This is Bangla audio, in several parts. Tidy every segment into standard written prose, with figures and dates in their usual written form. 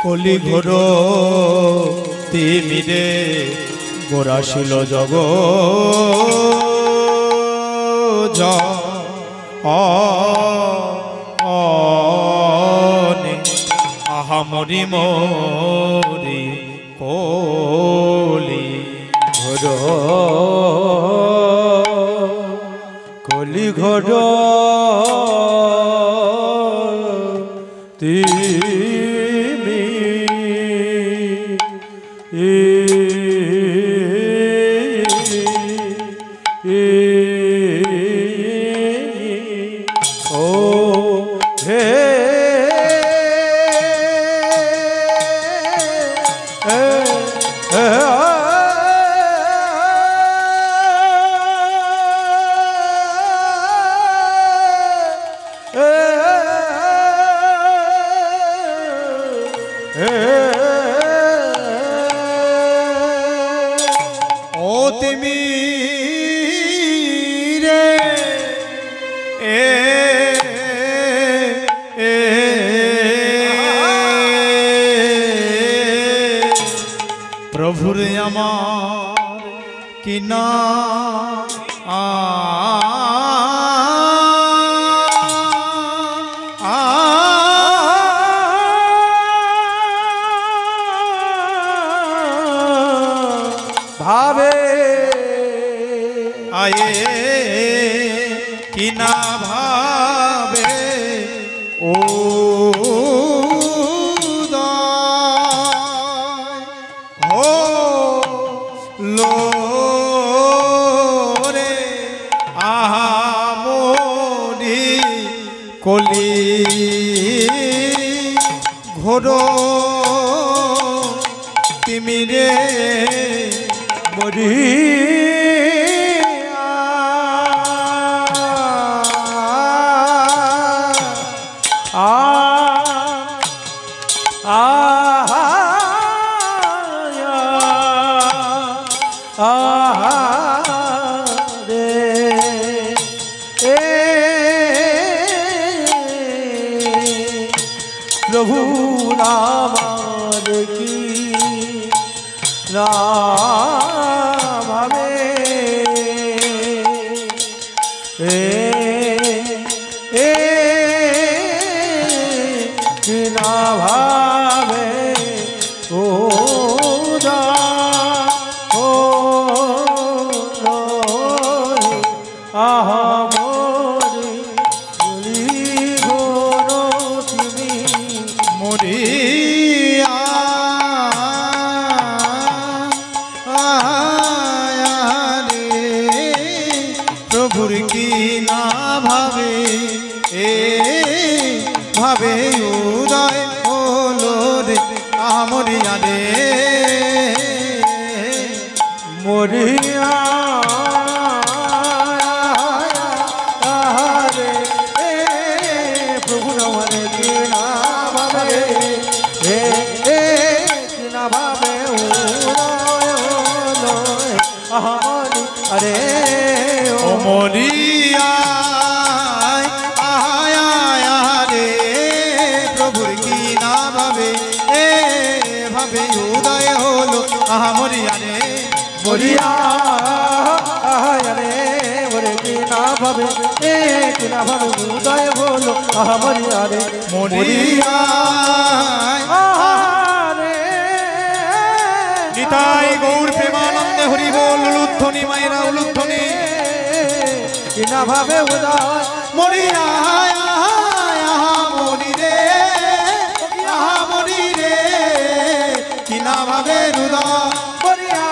কলি ঘোর তিমিরে গোরাশিল জগ আহা মরি মরি কলি ঘোর কলি ঘোর প্রভুরে আমার কিনা ভাবে আয়ে কিনা ভাবে ও কলি ঘোর তিমিরে মরি प्रभु नाम की राम ना भावे ओ आहा প্রভুর কি না ভাবে ভাবে উদয় হলো রে আমরিয়া রে মরিয়া প্রভু আমার কি না ভাবে কি না ভাবে উদয় হলো আমরি আরে মরিয়া রে প্রভুর কি না ভাবে ভাবে উদয় হলো মরিয়া রে মরিয়া রে ওরে কি না ভাবে কিনা ভাবে উদয় হলো মরিয়া রে মরিয়া নিতাই গৌর প্রেমানন্দে হরি বল উলুধ্বনি মায়েরা উলুধ্বনি কিনা ভাবে উদয় মরিয়া মরি রে মরি রে কিনা ভাবে উদয় মরিয়া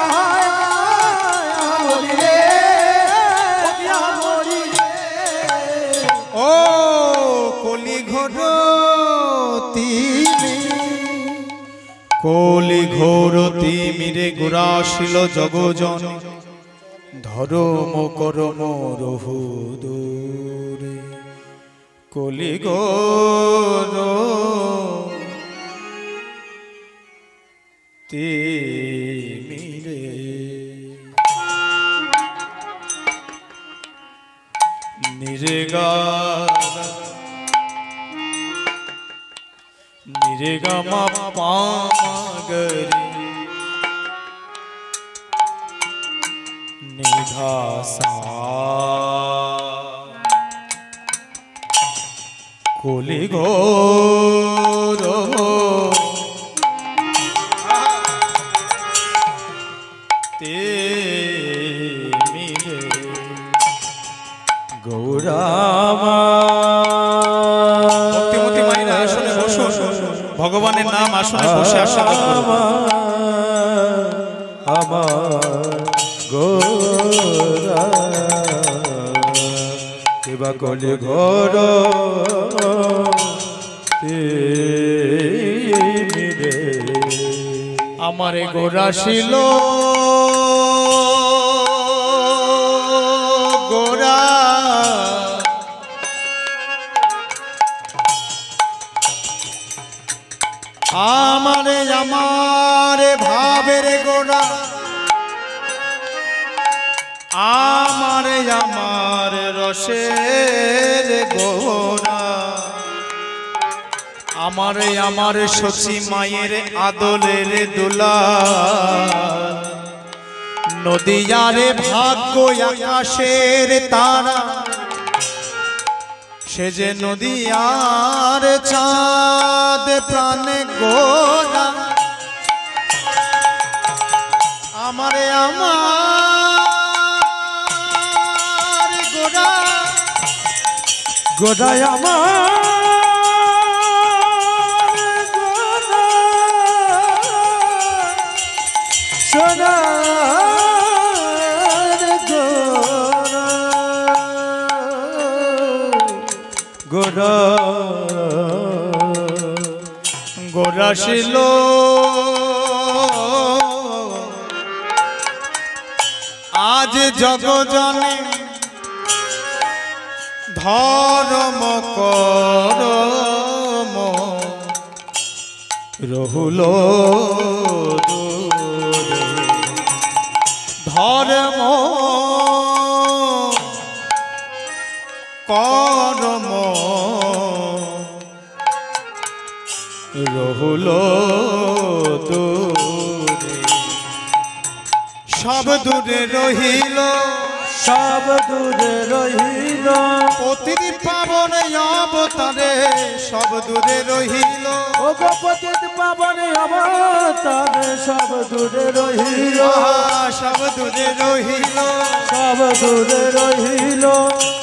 মরি রে মরি রে ও কলি ঘোর কলি ঘোর তিমিরে গুরাশিল জগজন ধর্ম করম রহুদূরে কলি ঘোর তিমিরে নিরেগা নিরেগমা পাগরে নিধাসা কলি ঘোর তিমিরে গৌরামা ভক্তিমতী মায়েরা আসনে বসুন ভগবানের নাম আসনে বসে আশীর্বাদ করুন আমার গোরা কিবা কলি ঘর তিমিরে আমারে গোরাশিল গোরা আমারে ভাবের গোরা আমার রসের গোরা আমার শচী মায়ের আদলের দোলা নদীয়ারে ভাগ্য আকাশের তারা সে যে নদীয়ার চাঁদ প্রাণে গোরা আমারে আমার গোরা গোদায় আমার সোনার গোরা গোরাশিল আজ জগজনে ধর্ম করম রহুল ধর্ম করম রহুল দূরে সব দূরে রহিল সব দূরে রহিল প্রতিদিন পাবন অবতারে সব দূরে রহিল ও গোপতিত পাবনে অবতারে সব দূরে রহিল সব দূরে রহিল সব দূরে রহিল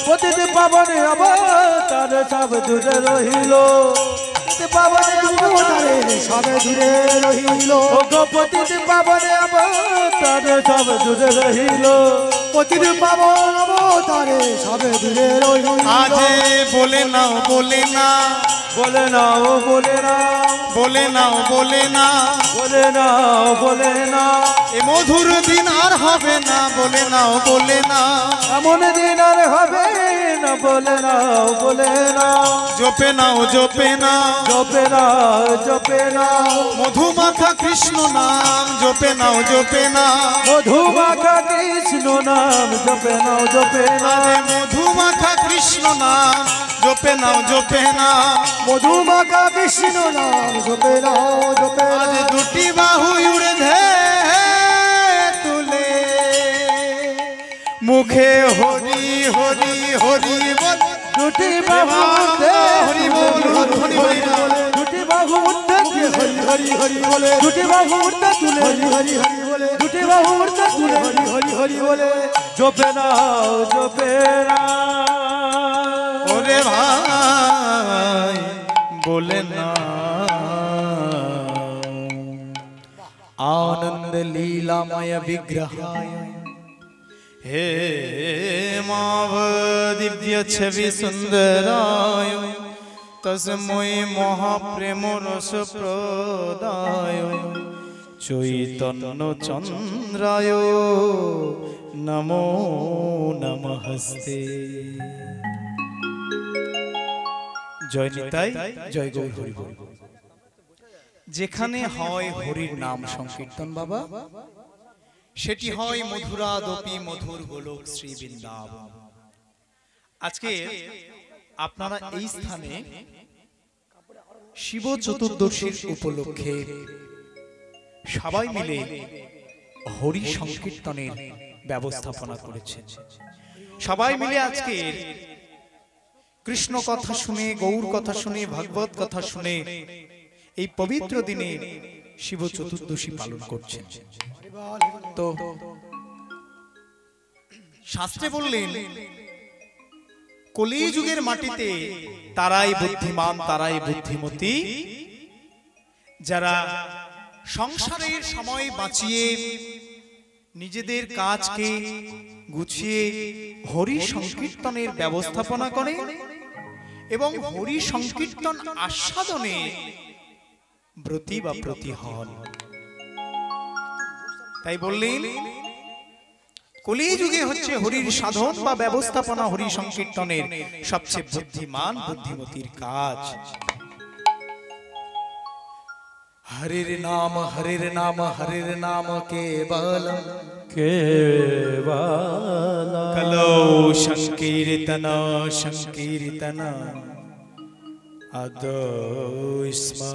প্রতিদিন পাবনে অবতারে সব দূরে রহিল পাবনে অবতারে সব দূরে রহিল ও গোপতিত পাবনে অবতারে সব দূরে রহিল প্রতিদিন পাবন অবতারে সব দূরে রহিল আজে বলে নাও বলে না বলে নাও বলে না বলে নাও বলে না বলে নাও বলে না এ মধুর দিন আর হবে না বলে নাও বলে না এমন দিন আর হবে না বলে নাও বলে না জপে নাও জপে না জপে নাও জপে নাও মধুমাখা কৃষ্ণ নাম জপে নাও জপে না মধুমাখা কৃষ্ণ নাম জপে নাও জপে না আরে মধুমাখা কৃষ্ণ নাম জপে নাও জপে না মধুমাখা কৃষ্ণ নাম জপে নাও জপে আজ না দুটি বাহু উড়ে ধে তুলে মুখে হরি হরি দুটি বাহু ঊর্ধ্বে হরি বল হরি হরি বলে দুটি বাহু ঊর্ধ্বে তুলে হরি হরি হরি বলে দুটি বাহু ঊর্ধ্বে তুলে হরি হরি হরি বলে দুটি বাহু ঊর্ধ্বে তুলে হরি হরি হরি বলে জপে নাও জপে না ওরে ভাই বলে না आनंद लीलामय विग्रहाय हे माव दिव्य छवि सुंदराय तस्मै महाप्रेम रस प्रदाय चैतन्य चंद्राय नमो नमस्ते। जय निताई जय गौर हरि बोल। যেখানে হয় হরির নাম সংকীর্তন বাবা, সেটি হয় মধুরাদপি মধুর গোলক শ্রী বৃন্দাবন। আজকে আপনারা এই স্থানে শিব চতুর্দশীর উপলক্ষে সবাই মিলে হরি সংকীর্তনের ব্যবস্থাপনা করেছেন। সবাই মিলে আজকে কৃষ্ণ কথা শুনে, গৌর কথা শুনে, ভাগবত কথা শুনে এই পবিত্র দিনে শিব চতুর্দশী পালন করছেন। তো শাস্ত্রে বললেন কলিযুগের মাটিতে তারাই বুদ্ধিমান, তারাই বুদ্ধিমতী, যারা সংসারের সময় বাঁচিয়ে নিজেদের কাজকে গুছিয়ে হরি সংকীর্তনের ব্যবস্থাপনা করে এবং হরি সংকীর্তন আস্বাদনে ব্রতী বা প্রতি হন। তাই বললেন কলিযুগে হচ্ছে হরির সাধন বা ব্যবস্থাপনা হরি সংকীর্তনের সবচেয়ে বুদ্ধিমান বুদ্ধিমতীর কাজ। हरिर नाम हरिर नाम हरिर नाम केवलम केवल कलो संकीर्तन संकीर्तन अदोस्मा।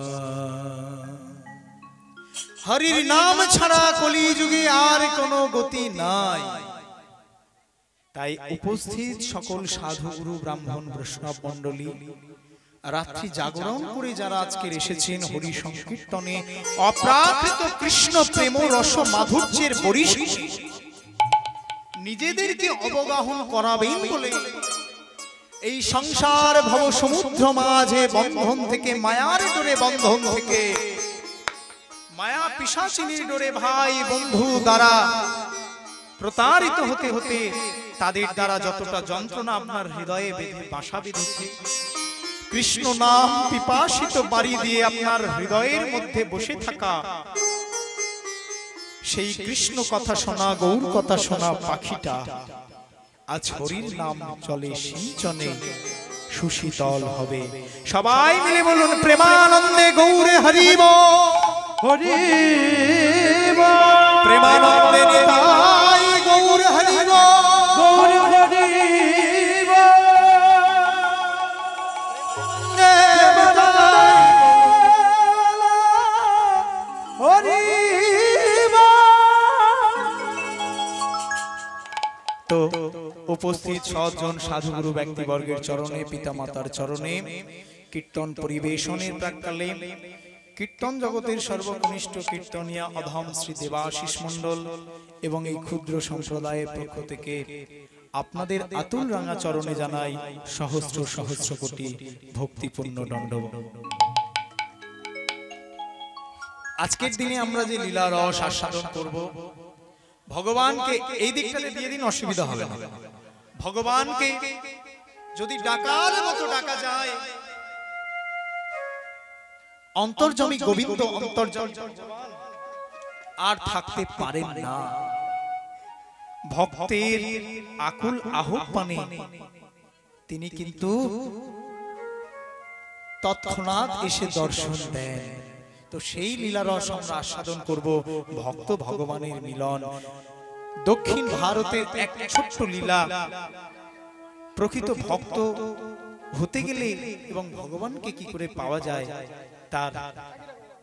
হরির নাম ছাড়া কলিযুগে আর কোনো গতি নাই। তাই উপস্থিত সকল সাধু গুরু ব্রাহ্মণ বৈষ্ণব মণ্ডলী, রাত্রি জাগরণ করে যারা আজকে এসেছেন হরি সংকীর্তনে অপ্রাকৃত কৃষ্ণ প্রেম রস মাধুর্যের বরিশ নিজেদেরকে অবগাহন করাবেন বলে এই সংসার ভব সমুদ্র মাঝে বন্ধন থেকে, মায়ার ডোরে বন্ধন থেকে, মায়া পিশাচিনীর ডোরে ভাই বন্ধু দ্বারা প্রতারিত হতে হতে তাদের দ্বারা যতটা যন্ত্রণা আপনার হৃদয়ে বেঁধে বাসা বেঁধেছে, কৃষ্ণ নাম পিপাসিত বাড়ি দিয়ে আপনার হৃদয়ের মধ্যে বসে থাকা সেই কৃষ্ণ কথা শোনা, গৌর কথা শোনা পাখিটা আজ হরির নাম চলে সিঞ্চনে সুশীতল হবে। সবাই মিলে বলুন প্রেমানন্দে গৌরে হরিব হরি প্রেমানন্দে নিতাই গৌর হরিব গৌর হরি হরি তো উপস্থিত সজ্জন সাধুগুরু ব্যক্তিবর্গের চরণে, পিতামাতার চরণে কীর্তন পরিবেশনের প্রাক্কালে কীর্তন জগতের সর্বকনিষ্ঠ কীর্তনিয়া অধম শ্রী দেবাশিস মণ্ডল এবং এই ক্ষুদ্র সম্প্রদায়ের পক্ষ থেকে আপনাদের আতুল রাঙা চরণে জানাই সহস্র সহস্র কোটি ভক্তিপূর্ণ দণ্ডবত। আজকের দিনে আমরা যে লীলা রস আস্বাদন করব, ভগবানকে এই দিকটাতে দিয়ে দিন, অসুবিধা হবে না। ভগবানকে যদি ডাকার মতো ডাকা যায়, অন্তর্যামী গোবিন্দ অন্তর্যামী আর থাকতে পারেন না। ভক্তের আকুল আহ্বানে তিনি কিন্তু তৎক্ষণাৎ এসে দর্শন দেন। তো সেই লীলারস আমরা আস্বাদন করব, ভক্ত ভগবানের মিলন। দক্ষিণ ভারতের এক ছোট্ট লীলা, প্রকৃত ভক্ত হতে গেলে এবং ভগবানকে কি করে পাওয়া যায় তার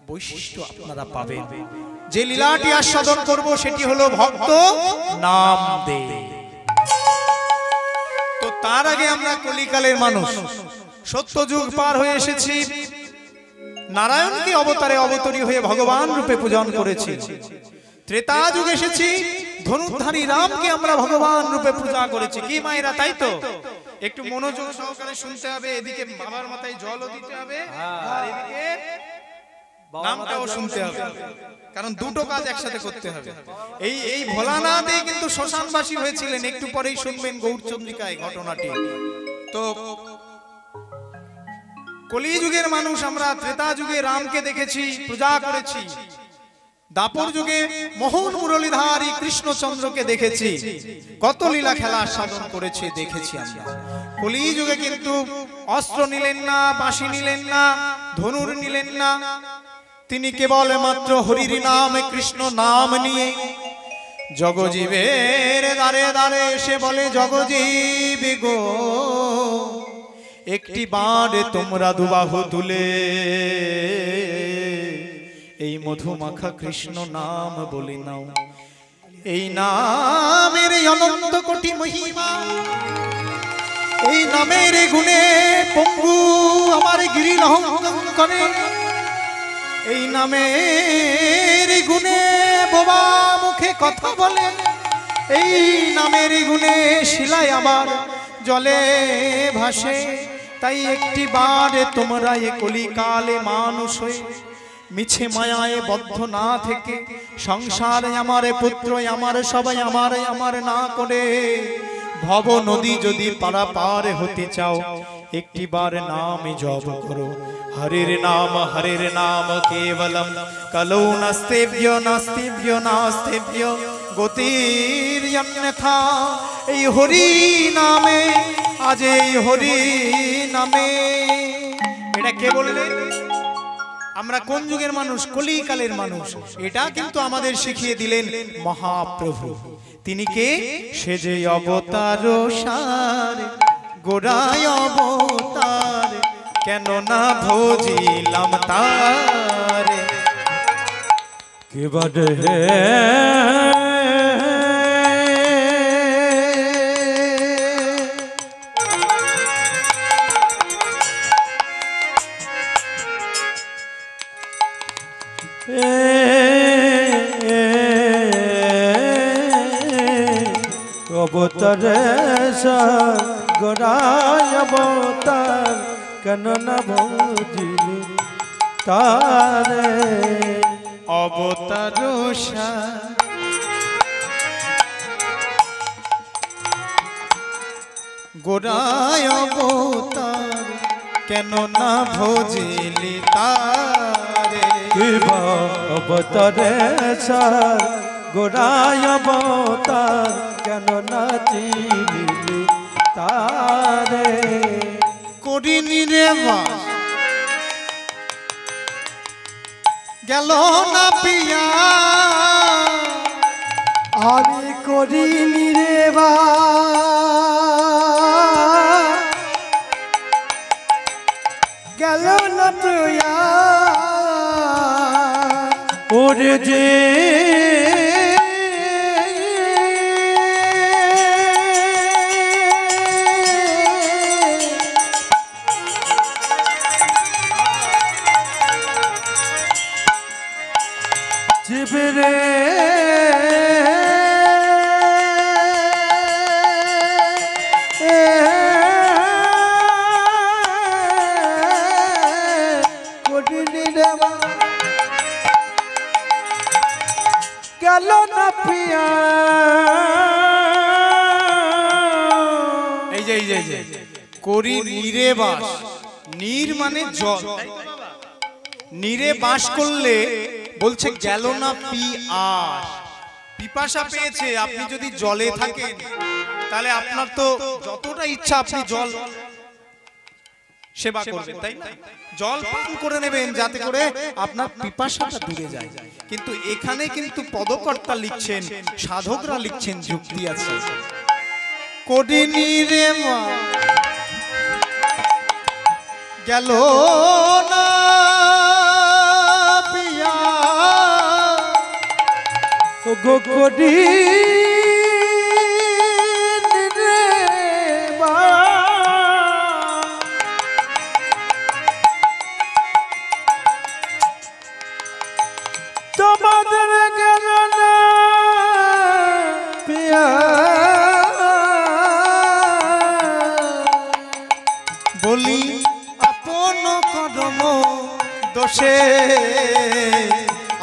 বৈশিষ্ট্য আপনারা পাবেন। যে লীলাটি আস্বাদন করব সেটি হলো ভক্ত নাম দে। তো তার আগে আমরা কলিকালের মানুষ, সত্যযুগ পার হয়ে এসেছি, নারায়ণকে অবতারে অবতরী হয়ে ভগবান রূপে পূজন করেছি। ত্রেতা যুগ এসেছি, ধনুর্ধারী রামকে আমরা ভগবান রূপে পূজা করেছি। কি মায়েরা, তাই তো? একটু মনোযোগ সহকারে শুনতে হবে। এদিকে বাবার মাথায় জলও দিতে হবে, আর এদিকে নামটাও শুনতে হবে, কারণ দুটো কাজ একসাথে করতে হবে। এই ভোলানাথে কিন্তু শ্মশানবাসী হয়েছিলেন, একটু পরেই শুনবেন গৌরচন্দ্রিকায় ঘটনাটি। তো কলিযুগের মানুষ আমরা, ত্রেতা যুগে রামকে দেখেছি, পূজা করেছি। দাপর যুগে মোহন মুরলীধারী কৃষ্ণচন্দ্রকে দেখেছি, কত লীলা খেলা সাধন করেছে দেখেছি আমরা। কলিযুগে কিন্তু অস্ত্র নিলেন না, বাঁশি নিলেন না, ধনুর নিলেন না, তিনি কেবল মাত্র হরির নাম, কৃষ্ণ নাম নিয়ে জগজীবের দ্বারে দ্বারে এসে বলে, জগজীব গো একটি বার তোমরা দুবাহু তুলে এই মধুমাখা কৃষ্ণ নাম বলে নাও। এই নামের অনন্ত কোটি মহিমা, এই নামের গুণে পঙ্গু আমার গিরি লঙ্ঘন করে, এই নামের গুণে বোবা মুখে কথা বলে, এই নামের গুণে শিলায় আমার জলে ভাসে। তাই একটি বার তোমরা এ কলিকালে মানুষ হয়ে মিছে মায়ায় বদ্ধ না থেকে, সংসারে আমার পুত্র আমার সবাই আমার না করে ভব নদী যদি পারাপার হতে চাও, একটি বার নাম জপ করো। হরির নাম কেবলম কলৌ নাস্তেভ্য নাস্তেভ্য নাস্তেভ্য গতির অন্যথা। এই হরি নামে, আজ এই হরি নামে। এটা কে বললেন? আমরা কোন যুগের মানুষ? কলিকালের মানুষ। এটা কিন্তু আমাদের শিখিয়ে দিলেন মহাপ্রভু। তিনি কে? সে যে অবতার সার, গোড়ায় অবতার, কেন না ভজিলাম তারে। কে বাদে হে অবতারে গোড়ায় অবতার, কেন না ভজিলি তারে। অবতার গোড়ায় অবতার, কেন না ভজিলি তারে। অবতারে গোড়ায় অবতার, কেন না চিনিলি তারে। করিনি রে বাস গেল না পিয়া, আমি করিনি রে বা গেল না তুয়া। ওরে যে জীবরে গেল না পিয়া। এই যে করি নীরে বাস। নীর মানে জল, নীরে বাস করলে বলছে গেল না পিয়াস। পিপাসা পেয়েছে, আপনি যদি জলে থাকেন তাহলে আপনার তো যতটা ইচ্ছা আপনি জল সেবা করবেন, তাই না? জল পান করে নেবেন যাতে করে আপনার পিপাসাটা দূরে যায়। কিন্তু এখানে কিন্তু পদকর্তা লিখছেন, সাধকরা লিখছেন, যুক্তি আছে। করিনি রে মা গেল না পিয়া, গো করি রে বা তোমাদের গেল না পিয়া বলি আপন কদম দোষে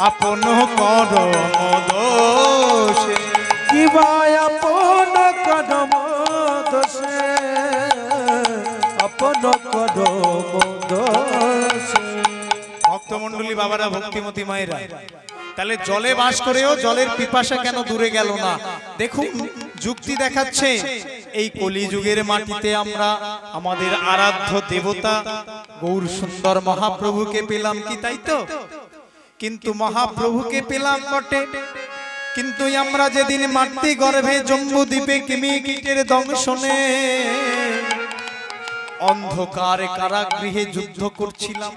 আপন কদম দোষে কিবা আপন কদম দোষে আপন কদম দোষে। ভক্তমণ্ডলী বাবারা, ভক্তিমতী মায়েরা, তাহলে জলে বাস করেও জলের পিপাসা কেন দূরে গেল না? দেখুন, যুক্তি দেখাচ্ছে এই কলিযুগের মাটিতে আমরা আমাদের আরাধ্য দেবতা গৌর সুন্দর মহাপ্রভুকে পেলাম কি, তাই তো? কিন্তু মহাপ্রভুকে পেলাম বটে, কিন্তু আমরা যেদিন মাতৃ গর্ভে জম্বুদ্বীপে কৃমিকীটের দংশনে অন্ধকার কারাগৃহে যুদ্ধ করছিলাম,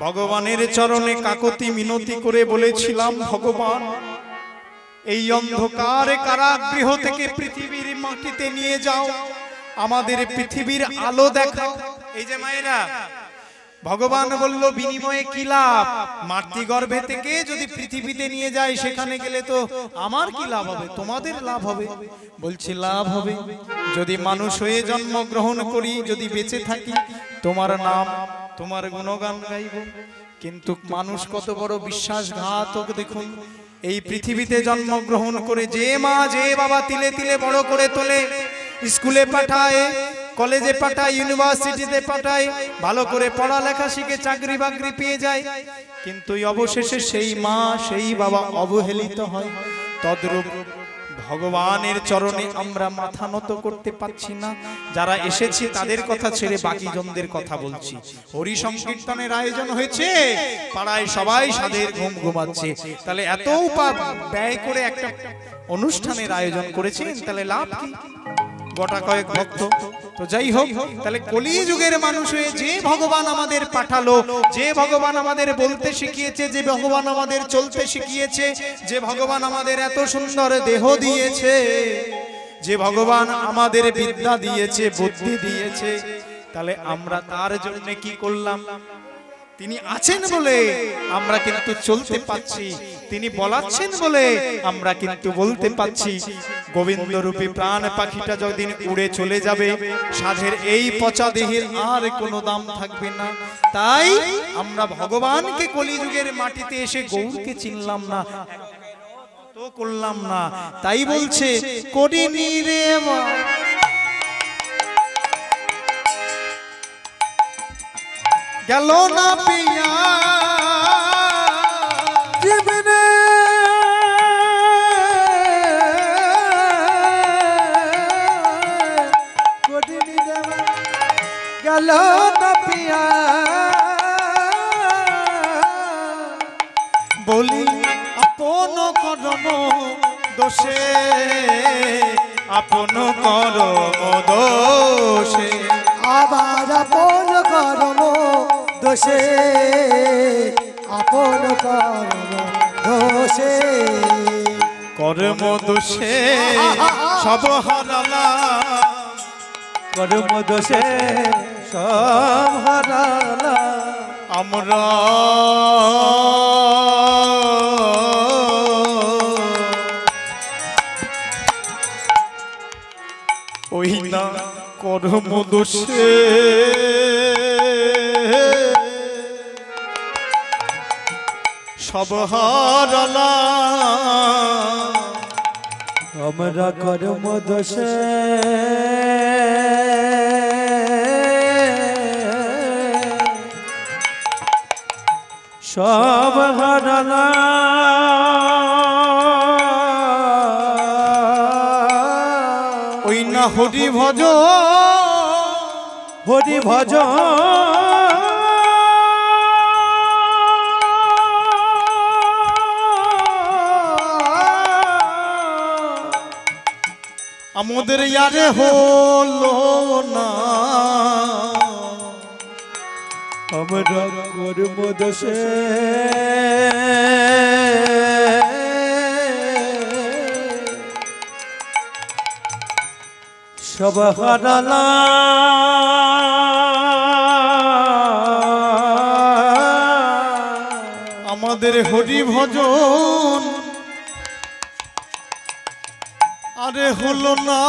ভগবানের চরণে কাকতি মিনতি করে বলেছিলাম, ভগবান এই অন্ধকার কারাগৃহ থেকে পৃথিবীর মাটিতে নিয়ে যাও, আমাদের পৃথিবীর আলো দেখাও। এই যে মায়েরা, ভগবান বলল বিনিময়ে কি লাভ? মাতৃগর্ভে থেকে যদি পৃথিবীতে নিয়ে যায়, সেখানে গেলে তো আমার কি লাভ হবে? তোমাদের লাভ হবে। বলছি লাভ হবে যদি মানুষ হয়ে জন্মগ্রহণ করি, যদি বেঁচে থাকি, তোমার নাম তোমার গুণগান গাইব। কিন্তু মানুষ কত বড় বিশ্বাসঘাতক দেখুন। এই পৃথিবীতে জন্মগ্রহণ করে যে মা যে বাবা তিলে তিলে বড় করে তোলে, স্কুলে পাঠায়, কলেজে পাঠায়, ইউনিভার্সিটিতে পাঠায়, ভালো করে পড়ালেখা শিখে চাকরি বাকরি পেয়ে যায়, কিন্তু অবশেষে সেই মা সেই বাবা অবহেলিত হয়। তদ্রূপ ভগবানের চরণে আমরা মাথা নত করতে পারছি না। যারা এসেছি তাদের কথা ছেড়ে বাকি জনদের কথা বলছি। হরি সংকীর্তনের আয়োজন হয়েছে, পাড়ায় সবাই সাদের ঘুম ঘুমাচ্ছে, তাহলে এত ব্যয় করে একটা অনুষ্ঠানের আয়োজন করেছেন, তাহলে লাভ কি? গোটা কয়েক ভক্ত তো যাই হোক। তাহলে কলিযুগের মানুষ হয়ে যে ভগবান আমাদের পাঠালো, যে ভগবান আমাদের বলতে শিখিয়েছে, যে ভগবান আমাদের চলতে শিখিয়েছে, যে ভগবান আমাদের এত সুন্দর দেহ দিয়েছে, যে ভগবান আমাদের বিদ্যা দিয়েছে, বুদ্ধি দিয়েছে, তাহলে আমরা তার জন্য কি করলাম? তিনি আছেন বলে আমরা কিন্তু চলতে পাচ্ছি, তিনি বলাচ্ছেন বলে আমরা কিন্তু বলতে পাচ্ছি। গোবিন্দ রূপী প্রাণ পাখিটা যতদিন উড়ে চলে যাবে, সাধের এই পচা দেহের আর কোনো দাম থাকবে না। তাই আমরা ভগবানকে কলিযুগের মাটিতে এসে গৌরকে চিনলাম না, তো করলাম না। তাই বলছে করিনি রে গেল না পিয়া জীবনে কঠিনি দেওয়া গেল না পিয়া। বলি আপন কর্ম দোষে আপন কর্ম দোষে আবার আপন কর্ম দোষে আপন কর্ম দোষে কর্ম দোষে সব হারালাম, কর্ম দোষে সব হারালাম আমরা ওই না কর্ম দোষে সব হারালাম, আমরা কর্ম দোষে সব হারালাম। ওই না হরি ভজ হরি ভজ আমাদের ইয়ারে হলো না, আমরা কর্ম দোষে সব হারালাম। আমাদের হরি ভজন আরে হলো না,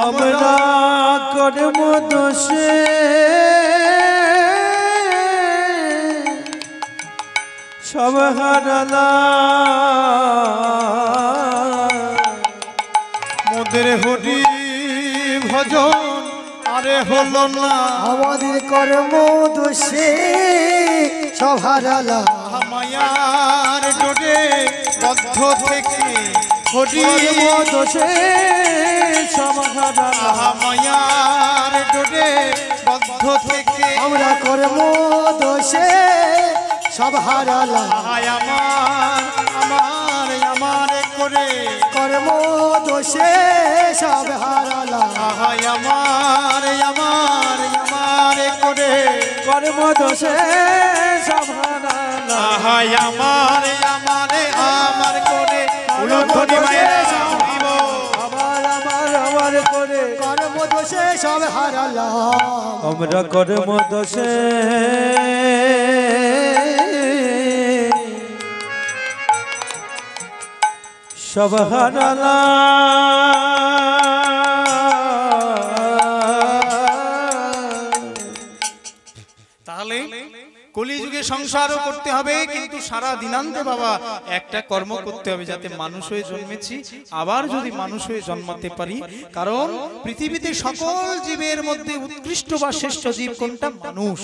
আমরা কর্ম দোষে সব হারালাম। মোদের হরি ভজন আরে হলো না, আমাদের কর্ম দোষে সব হারালাম। মায়ার ডোরে বদ্ধ থেকে হরি কর্ম দোষে সব হারালাম। মায়ার ডোরে বদ্ধ থেকে আমরা কর্ম দোষে সব হারালাম। আমার আমার আমার করে কর্ম দোষে সব হারালাম। আহায় আমার আমার আমার করে কর্ম দোষে সব হারালাম। আহায় আমার আমার আমার করে উলুধ্বনি মায়েরা শুনিব। আমার আমার আমার করে কর্ম দোষে সব হারালাম। আমরা কর্ম দোষে সব হারালাম। তাহলে কলিযুগে সংসারও করতে হবে, কিন্তু সারা দিনান্তে বাবা একটা কর্ম করতে হবে, যাতে মানুষ হয়ে জন্মেছি আবার যদি মানুষ হয়ে জন্মাতে পারি। কারণ পৃথিবীতে সকল জীবের মধ্যে উৎকৃষ্ট বা শ্রেষ্ঠ জীব কোনটা? মানুষ।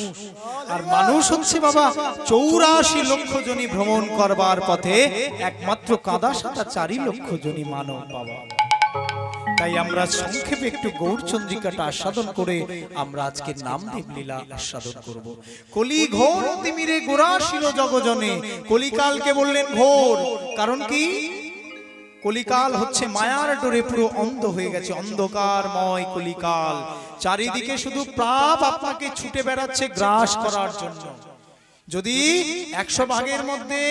আর মানুষ হচ্ছে বাবা 84 লক্ষ জনি ভ্রমণ করবার পথে একমাত্র কাদা সাদা 4 লক্ষ জনি মানব বাবা। তাই আমরা সংক্ষেপে একটু গৌরচন্দ্রিকাটা আস্বাদন করে আমরা আজকে নামদেব লীলা আস্বাদন করব। কলি ঘোর তিমিরে গোরাশিল জগজনে, কলিকালকে বললেন ঘোর, কারণ কি? কলিকাল হচ্ছে মায়ার ডোরে পুরো অন্ধ হয়ে গেছে, অন্ধকারময় কলিকাল। চারিদিকে শুধু পাপ আপনাকে ছুটে বেড়াচ্ছে গ্রাস করার জন্য। যদি 100 ভাগের মধ্যে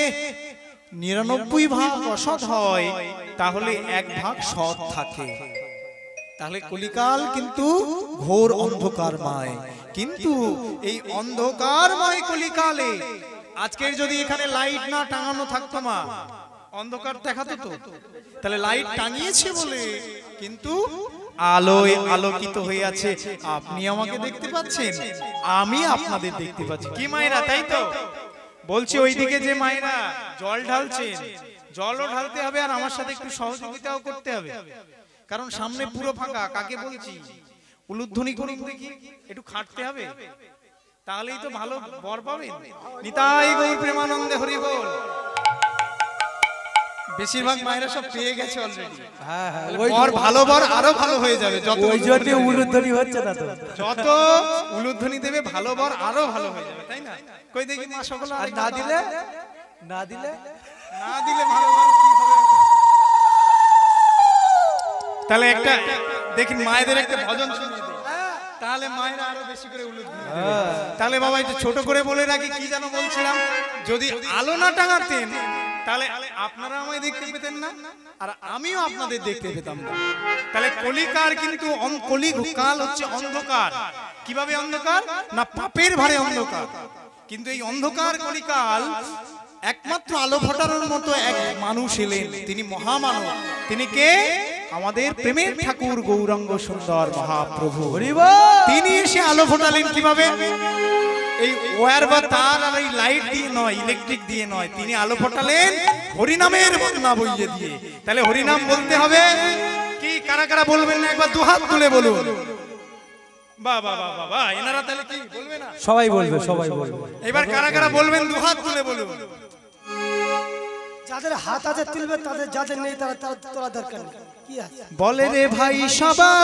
99 ভাগ অসৎ হয়, তাহলে 1 ভাগ সৎ থাকে। তাহলে কলিকাল কিন্তু ঘোর অন্ধকারময়। কিন্তু এই অন্ধকারময় কলিকালে আজকের যদি এখানে লাইট না টাঙানো থাকতো মা, অন্ধকার দেখাতো তো। তাহলে লাইট টাঙিয়েছে বলে কিন্তু আলোয় আলোকিত হয়ে আছে। আপনি আমাকে দেখতে পাচ্ছেন, আমি আপনাদের দেখতে পাচ্ছি। কি মায়েরা, তাই তো বলছি? ওইদিকে যে মায়েরা জল ঢালছেন, জলও ঢালতে হবে আর আমার সাথে একটু সহযোগিতাও করতে হবে, কারণ সামনে পুরো ফাঁকা। কাকে বলছি? উলুধ্বনি করুন দেখি, একটু খাটতে হবে, তাহলেই তো ভালো বর পাবেন। নিতাই গৌর প্রেমানন্দে হরি বল। বেশিরভাগ মায়েরা সব পেয়ে গেছে অলরেডি। হ্যাঁ হ্যাঁ, বর ভালো বর আরো ভালো হয়ে যাবে। যত ওই জন্য উলুধ্বনি হচ্ছে না তো। যত উলুধ্বনি দেবে ভালো বর আরো ভালো হয়ে যাবে, তাই না? কই দেখি মা সকল। আর না দিলে না দিলে না দিলে ভালো বর কি হবে? তাহলে একটা দেখি মায়েদের একটা ভজন শুনিয়ে দিই, তাহলে মায়েরা আরো বেশি করে উলুধ্বনি দেবে। তাহলে বাবা একটু ছোট করে বলে রাখি, কি যেন বলছিলাম? যদি আলো না টাঙাতেন তাহলে আপনারা আমায় দেখতে পেতেন না, আর আমিও আপনাদের দেখতে পেতাম না। তাহলে কলিকাল কিন্তু কলিকাল হচ্ছে অন্ধকার। কিভাবে অন্ধকার? না পাপের ভারে অন্ধকার। কিন্তু এই অন্ধকার কলিকাল একমাত্র আলো ফোটানোর মতো এক মানুষ এলেন, তিনি মহামানব। তিনি কে? আমাদের প্রেমের ঠাকুর গৌরাঙ্গ সুন্দর মহাপ্রভু। তিনি এসে আলো ফোটালেন কিভাবে? এই ওয়্যার বা তার আর এই লাইট দিয়ে নয়, ইলেকট্রিক দিয়ে নয়, তিনি আলো ফোটালেন হরিনামের বন্যা বইয়ে দিয়ে। তাহলে হরিনাম বলতে হবে কি? কারা কারা বলবেন না একবার দুহাত তুলে বলুন। বাহ বাহ বাহ বাহ বাহ, এনারা তাহলে কি বলবে না? সবাই বলবে, সবাই বলবে। এবার কারা কারা বলবেন দুহাত তুলে বলুন। যাদের হাত আছে তুলবে, তাদের যাদের নেই তারা তোলা দরকার নেই। কি আছে? বলে রে ভাই সবাই,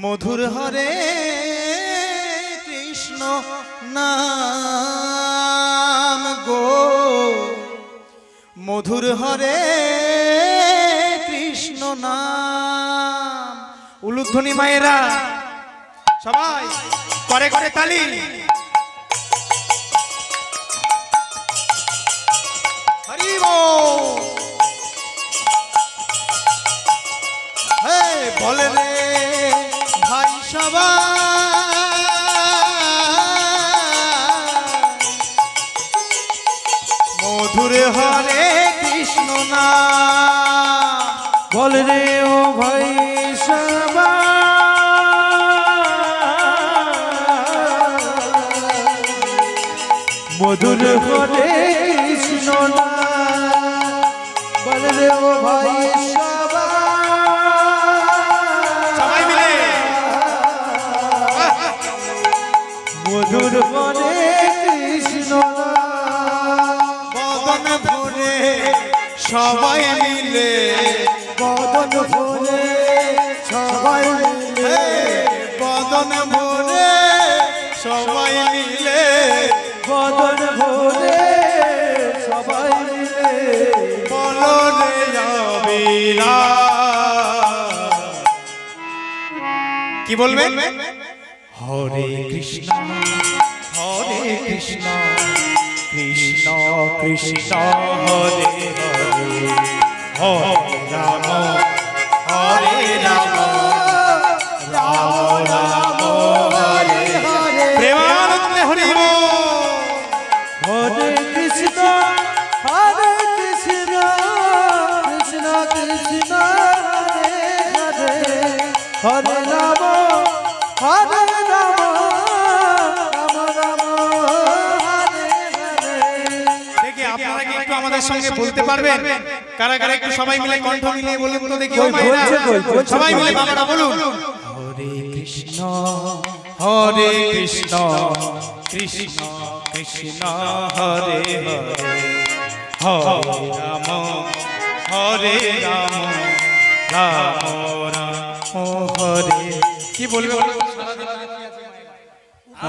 মধুর হরে কৃষ্ণ নাম গো, মধুর হরে কৃষ্ণ নাম। উলুধ্বনি মায়েরা সবাই করে করে তালি। হরি বল। হে বলে রে ভাই সবাই, হরে কৃষ্ণ নাম। বল রে ও ভাই সবা মধুর হরে কৃষ্ণ নাম। বল রে ও ভাই সবা সবাই মিলে মধুর হরে কৃষ্ণ নাম। বদন ভরে সবাই মিলে, বদন ভরে সবাই মিলে, বদন ভরে সবাই মিলে, বদন ভরে সবাই মিলে বলো রে অবিরা। কি বলবেন? হরে কৃষ্ণ হরে কৃষ্ণ কৃষ্ণ কৃষ্ণ হরে হরে হরে রাম হরে রাম রাম রাম হরে হরে। প্রেমানন্দে হরি বল। হরে কৃষ্ণ কৃষ্ণ কৃষ্ণ হরে হরে হরে রাম রাম রাম হরে হরে। দেখি আপনারা কি একটু আমাদের সঙ্গে বলতে পারবেন? কারা কারা একটু সবাই মিলে কণ্ঠ মিলিয়ে বলুন তো দেখি। ও মায়েরা, সবাই মিলে বাবারা বলুন। হরে কৃষ্ণ হরে কৃষ্ণ কৃষ্ণ কৃষ্ণ হরে হরে হরে রাম হরে রাম রাম রাম হরে। কি বলবে বলুন?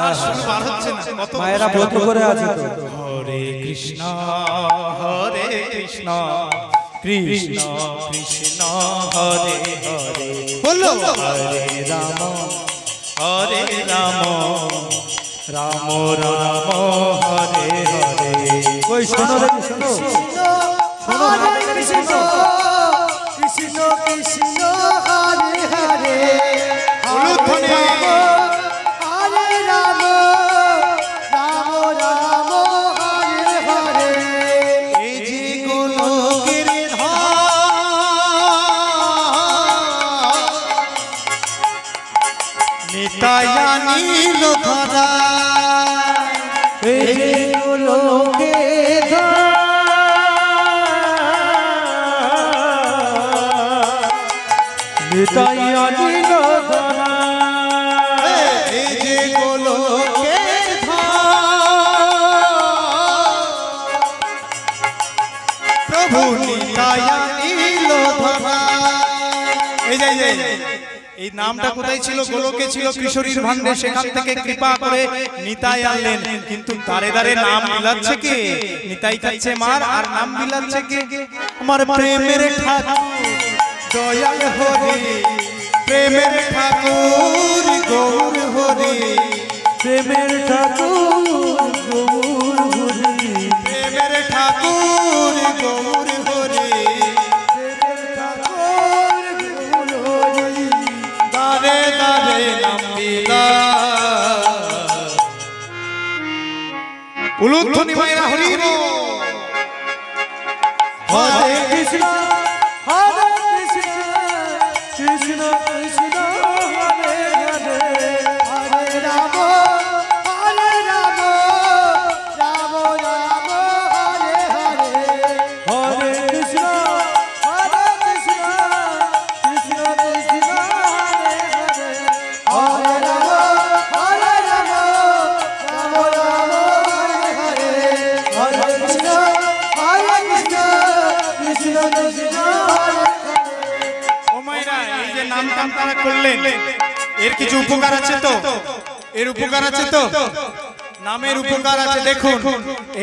আর শুরু বার হচ্ছে না, কত মায়েরা ব্রত করে আছে তো। হরে কৃষ্ণ হরে কৃষ্ণ কৃষ্ণ কৃষ্ণ হরে হরে বললো। হরে রাম হরে রাম রাম রাম হরে হরে। ওই শোনো রে শোনো শোনো হরে কৃষ্ণ কৃষ্ণ কৃষ্ণ হরে হরে উলুধ্বনি। হরে রাম রাম রাম হরে হরে। এই যে গোলকের ধাম, নিতাই আনিল ধরা। এই যে লোকে নিতাই আনিল ধরা। এই যে গোলকের ধাম, প্রভু নিতাই আনিল ধরা। এই যে এই নামটা কোথায় ছিল? গোলকে ছিল কিশোরীর ভান্ডে, সেখান থেকে কৃপা করে নিতাই আনলেন। কিন্তু দাঁড়ে দাঁড়ে নাম বিলাচ্ছে কে? নিতাই কাছে মার, আর নাম বিলাচ্ছে কে? আমার প্রেমের ঠাকুর দয়াল হরি, প্রেমের ঠাকুর গৌর হরি, প্রেমের ঠাকুর গৌর হরি, প্রেমের ঠাকুর গৌর হরি। প্রেমের ঠাকুর গৌর হরি। দাঁড়ে দাঁড়ে নাম বিলা। উলুধ্বনি মায়েরা হরি বল। হরে কৃষ্ণ কৃষ্ণ কৃষ্ণ হরে হরে হরে রাম রাম রাম হরে হরে। হরে কৃষ্ণ কৃষ্ণ কৃষ্ণ হরে হরে হরে রাম রাম রাম হরে হরে। হরে কৃষ্ণ কৃষ্ণ কৃষ্ণ হরে। ও মায়েরা, এই যে নাম টাম তারা করলেন, এর কিছু উপকার আছে তো? এর উপকার আছে তো? নামের উপকার আছে। দেখুন,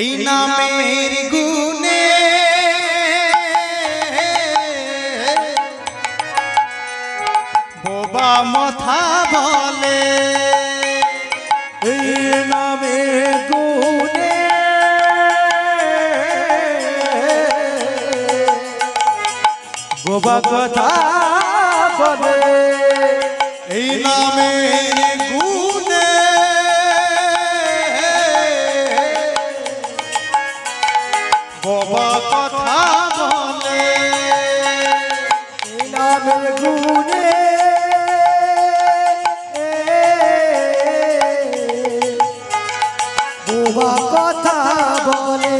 এই নামের গুণে বোবা মাথা বলে, এই নামে গুণে গোবা কথা বলে। এই নামের গুণে বোবা কথা বলে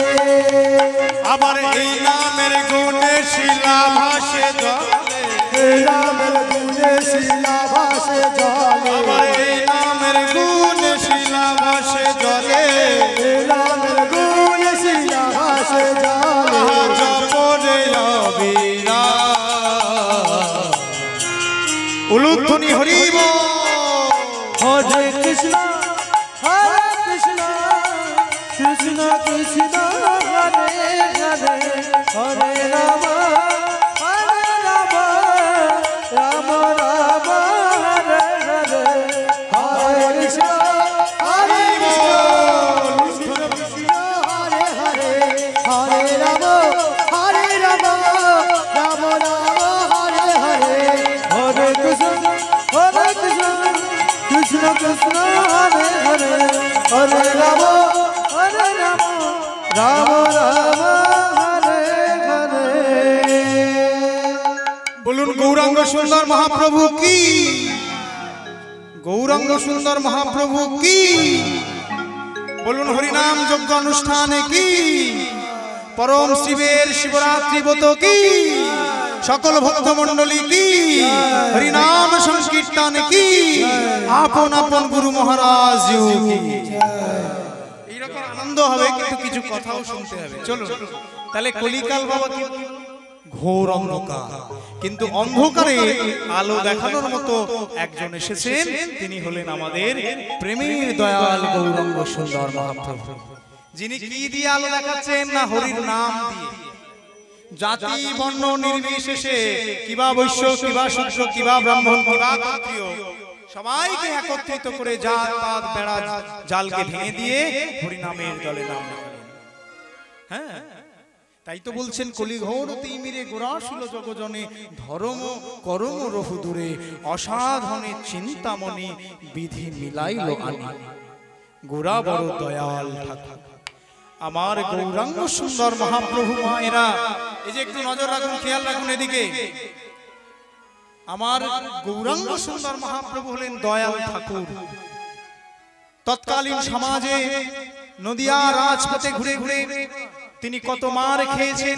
আবার এই নামের গুণে শিলা ভাসে জলে রামের গুণে শিলা ভাসে জলে আবার এই নামের গুণে শিলা ভাসে জলে রামের গুণে শিলা ভাসে জলে জপরে অবিরা উলুধ্বনি হরিব হরে কৃষ্ণ কৃষ্ণ কৃষ্ণ হরে হরে হরে রাম রাম রাম হরে হরে হরে কৃষ্ণ কৃষ্ণ হরে হরে হরে রাম রাম রাম হরে হরে হরে কৃষ্ণ কৃষ্ণ কৃষ্ণ হরে হরে হরে রাম রাম রাম হরে হরে বলুন গৌরাঙ্গ সুন্দর মহাপ্রভু কি গৌরাঙ্গ সুন্দর মহাপ্রভু কি বলুন হরিনাম যজ্ঞ অনুষ্ঠানে কি পরম শিবের শিবরাত্রি ব্রত কি সকল ভক্ত মণ্ডলী কি হরিনাম সংকীর্তন কি আপন আপন গুরু মহারাজ এইরকম আনন্দ হবে কিন্তু কিছু কথাও শুনতে হবে চলো তাহলে কলিকাল বাবা কি ঘোর অন্ধকার কিন্তু অন্ধকারে আলো দেখানোর মতো একজন এসেছেন তিনি হলেন আমাদের প্রেমের দয়াল গৌরাঙ্গ সুন্দর মহাপ্রভু যিনি কি দিয়ে আলো দেখাচ্ছেন না হরির নাম দিয়ে জাতি বর্ণ নির্বিশেষে কিবা বৈশ্য কিবা শূদ্র কিবা ব্রাহ্মণ কিবা ক্ষত্রিয় সবাইকে একত্রিত করে জাত পাত বেড়া জালকে ভেঙে দিয়ে হরিনামের দলে নাম লেখালেন হ্যাঁ তাই তো বলছেন কলিঘোর তিমিরে গোরাশুল জগজনে ধর্ম করম রহু দূরে অসাধনে চিন্তামণি বিধি মিলাইল আনি গোরা বড় দয়াল ঠাকুর আমার গৌরাঙ্গ সুন্দর মহাপ্রভু মায়েরা এই যে একটু নজর রাখুন খেয়াল রাখুন এদিকে আমার গৌরাঙ্গ সুন্দর মহাপ্রভু হলেন দয়াল ঠাকুর তৎকালীন সমাজে নদিয়া রাজপথে ঘুরে ঘুরে তিনি কত মার খেয়েছেন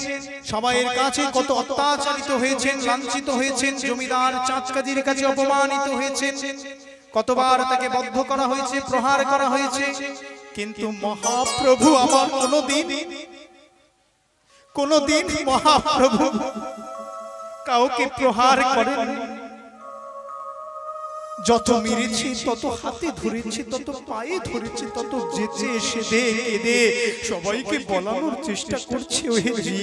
সবাইয়ের কাছে কত অত্যাচারিত হয়েছেন লাঞ্ছিত হয়েছেন জমিদার চাঁচকাজির কাছে অপমানিত হয়েছেন কতবার তাকে বদ্ধ করা হয়েছে প্রহার করা হয়েছে কিন্তু মহাপ্রভু আমার কোনদিন মহাপ্রভু কাউকে প্রহার করেন যত মেরেছি তত হাতে ধরেছি তত পায়ে ধরেছি তত যেচে সেদে কেঁদে সবাইকে বলানোর চেষ্টা করছি ওহে জি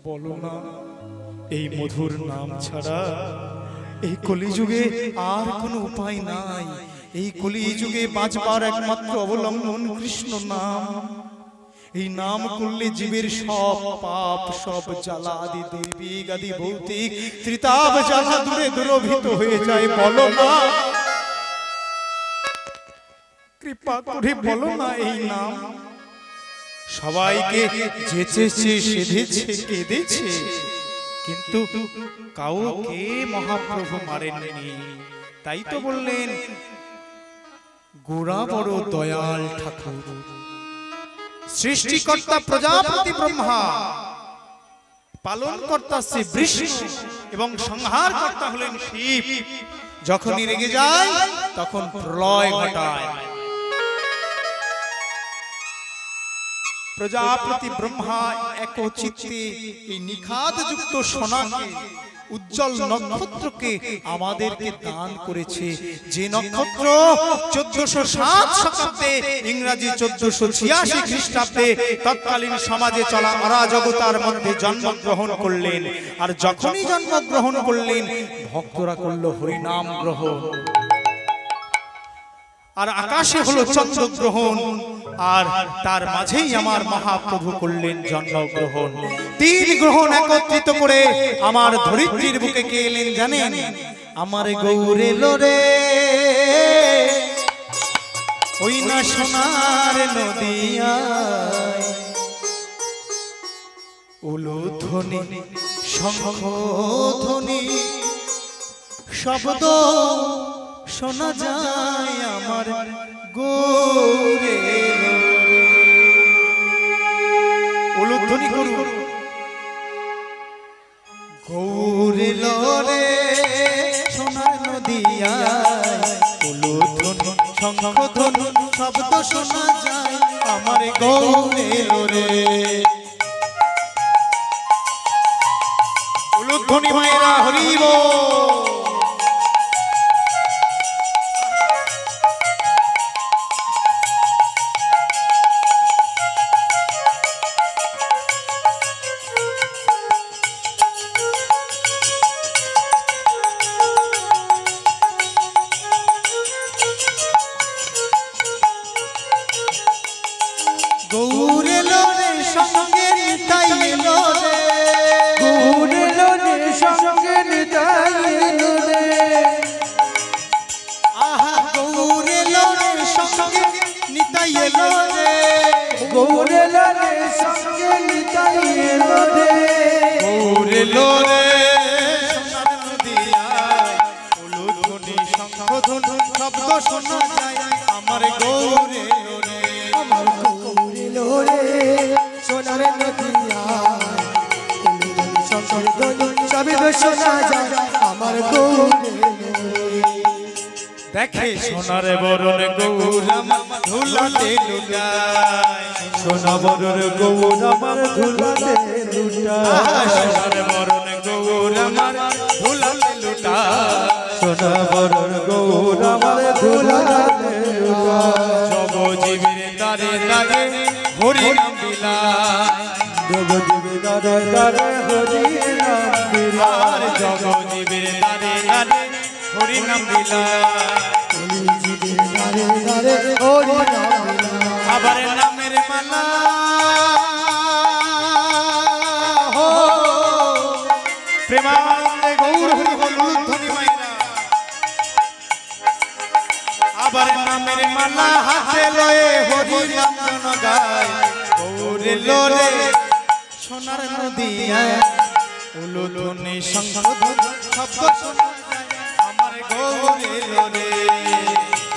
বলো না এই মধুর নাম ছাড়া এই কলিযুগে আর কোনো উপায় নাই এই কলিযুগে বাঁচবার একমাত্র অবলম্বন কৃষ্ণ নাম এই নাম করলে জীবের সব পাপ সব জ্বালা আদি দৈবিক আদি ভৌতিক ত্রিতাপ জ্বালা দূরে দূরভীত হয়ে যায় বলো না কৃপা করে বলো না এই নাম সবাইকে যেচেছে সেধেছে কেঁদেছে কিন্তু কাউকে মহাপ্রভু মারেননি তাই তো বললেন গোরা বড় দয়াল ঠাকুর সৃষ্টিকর্তা প্রজাপতি ব্রহ্মা পালনকর্তা শ্রী বিষ্ণু এবং সংহারকর্তা হলেন শিব যখনই রেগে যায় তখন প্রলয় ঘটায় প্রজাপতি ব্রহ্মা একচিত্তে এই নিখাদ যুক্ত সোনাকে উজ্জ্বল নক্ষত্রকে আমাদেরকে দান করেছে যে নক্ষত্র 1407 শতাব্দে ইংরেজি 1486 খ্রিস্টাব্দে তৎকালীন সমাজে চলা অরাজকতার মধ্যে জন্মগ্রহণ করলেন আর যখনই জন্মগ্রহণ করলেন ভক্তরা করল হরিনাম গ্রহণ আর আকাশে হলো চন্দ্রগ্রহণ আর তার মাঝেই আমার মহাপ্রভু করলেন জন্মগ্রহণ তিন গ্রহণ একত্রিত করে আমার ধরিত্রীর বুকে কে এলেন জানেন আমার গৌরে লোরে ওই না সোনার নদিয়ায় উলুধ্বনি শঙ্খধ্বনি শব্দ শোনা যায় আমার গৌরে উলুধ্বনি করুন। গৌরে লরে সোনার নদিয়ায় উলুধ্বনি শঙ্খধ্বনি শব্দ শোনা যায় আমার গৌরে লরে। উলুধ্বনি মায়েরা হরি বল। গৌরে লোরে সঙ্গে নিতাই লোরে, গৌরে লোরে সঙ্গে নিতাই লোরে, আহা গৌরে লোরে সঙ্গে নিতাই লোরে, গৌরে লোরে সঙ্গে নিতাই লোরে, গৌরে লোরে সোনার নদিয়ায় উলুধ্বনি শঙ্খধ্বনি শব্দ শোনা যায় আমার গৌরে লোরে। আমার গৌরে লোরে সোনার নদিয়ায় উলুধ্বনি শঙ্খধ্বনি শব্দ শোনা যায় আমার গৌরে লোরে। দেখে সোনার বরণ গৌর আমার ধুলাতে লুটায়, সোনা বরর গৌর আমার ধুলাতে লুটায়, সোনার বরণ গৌর আমার ধুলাতে লুটায়, সোনা বরর গৌর আমার ধুলাতে লুটায়, জগজীবের দ্বারে দ্বারে হরি নাম বিলায়, জগজীবে দারে দারে হরি নাম বিলায়, জগজীবের দ্বারে দ্বারে হরি নাম বিলায়, কলিযুগের দ্বারে দ্বারে হরি নাম বিলায়। আবার নামের মালা হো প্রেমানন্দে গৌর হরি বল উলুধ্বনি মায়েরা। আবার নামের মালা হাতে লয়ে হরি নাম জন গায় গৌরে লোরে সোনার নদিয়ায় উলুধ্বনি শঙ্খধ্বনি শব্দ শোনা যায় আমার গৌরে লোরে।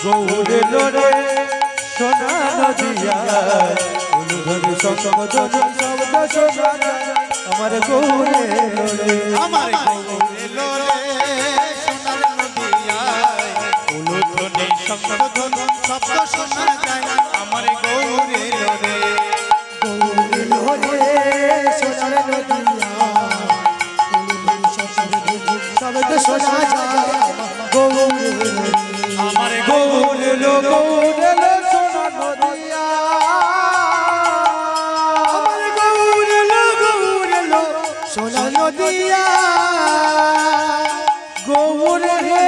গৌরে লোরে সোনা নদিয়ায় উলুধ্বনি শঙ্খধ্বনি শব্দ শোনা যায় আমার গৌরে লোরে, আমার গৌরে লোরে সোনার নদিয়ায় উলুধ্বনি শঙ্খধ্বনি শব্দ শোনা যায় আমার গৌরে লোরে। গৌরে লোরে সোনার নদিয়ায় উলুধ্বনি শঙ্খধ্বনি শব্দ শোনা যায় আমার গৌরে লোরে। আমার গৌরে লো গৌরে লো সোনা নদিয়ায়, আমার গৌরে লো সোনার নদিয়ায়, গৌরে হে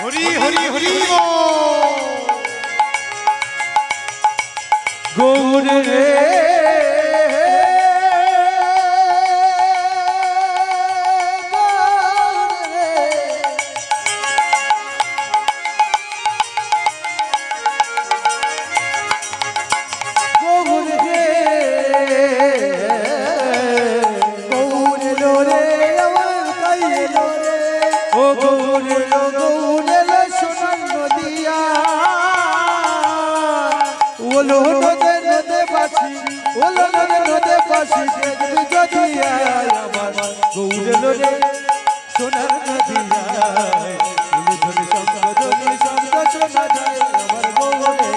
হরি হরি হরি বল। গৌরে হে গৌরে হে গৌরে লোরে আমার তাই লোরে, ও গৌরে লো গৌরে লো সোনা নদিয়ায়, ওলো নদে নদে বাসি, ওলো নদে নদে বাসি, দেখবি যদি আয় আমার গৌরে লো রে সোনার নদিয়ায় উলুধ্বনি শঙ্খধ্বনি শব্দ শোনা যায় আমার গৌরে,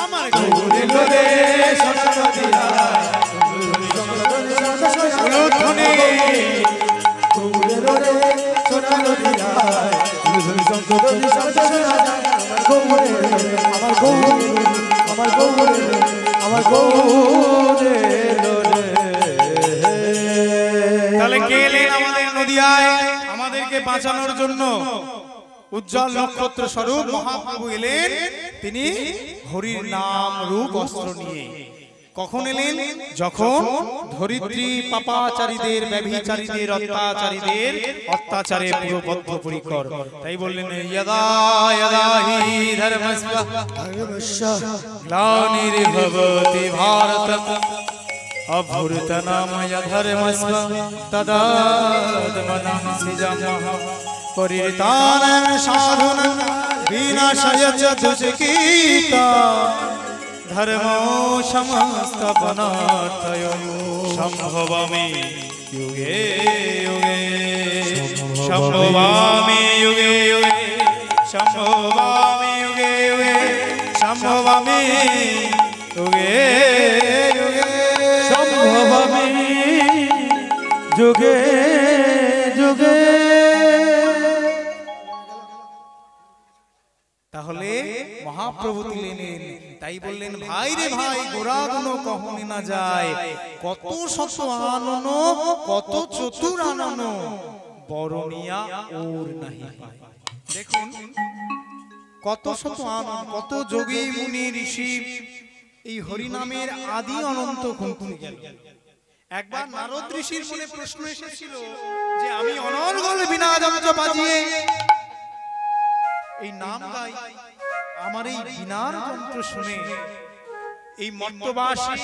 আমার গৌরে লোরে সোনার নদিয়ায় উলুধ্বনি গৌরে লোরে সোনার নদিয়ায় উলুধ্বনি শঙ্খধ্বনি শব্দ শোনা যায় আমার গৌরে লোরে, আমার গৌরে লোরে, আমার গৌরে লোরে, আমার গৌরে গৌরে লো রে। তাহলে কে এলেন আমাদের নদিয়ায় আমাদেরকে বাঁচানোর জন্য? উজ্জ্বল নক্ষত্র স্বরূপ মহাপ্রভু এলেন, তিনি হরির নাম রূপ অস্ত্র নিয়ে। কখন এলেন? যখন ধরিত্রী পাপাচারীদের, ব্যভিচারীদের, অত্যাচারে পুরো বদ্ধপরিকর। তাই বললেন যদা যদা হি ধর্মস্য ধর্মস্য গ্লানির্ভবতি ভারত अभूर्तनामय धर्मस्व तदात्मनंसि जमः परितानं साधुनं विनाशय च दुष्कृता धर्मो समस्तवनार्थयो संभवामि युगे युगे संभवामि युगे युगे संभवामि युगे युगे संभवामि युगे युगे संभवामि जुगे जुगे। তাহলে মহাপ্রভু দিলেন, তাই বললেন ভাই রে ভাই গোরা গুণ কখনই না যায়, কত শত আনন কত চতুর আনন বরণিয়া ওর নাহি পায়। দেখুন কত শত আনন, কত যোগী মুনি ঋষি এই হরিনামের আদি অনন্ত খুঁজতে গেল। একবার নারদ ঋষির মনে প্রশ্ন এসেছিল যে আমি অনর্গল বিনা যন্ত্র বাজিয়ে এই নাম গাই, আমার এই বিনার যন্ত্র শুনে এই মর্তবাসী,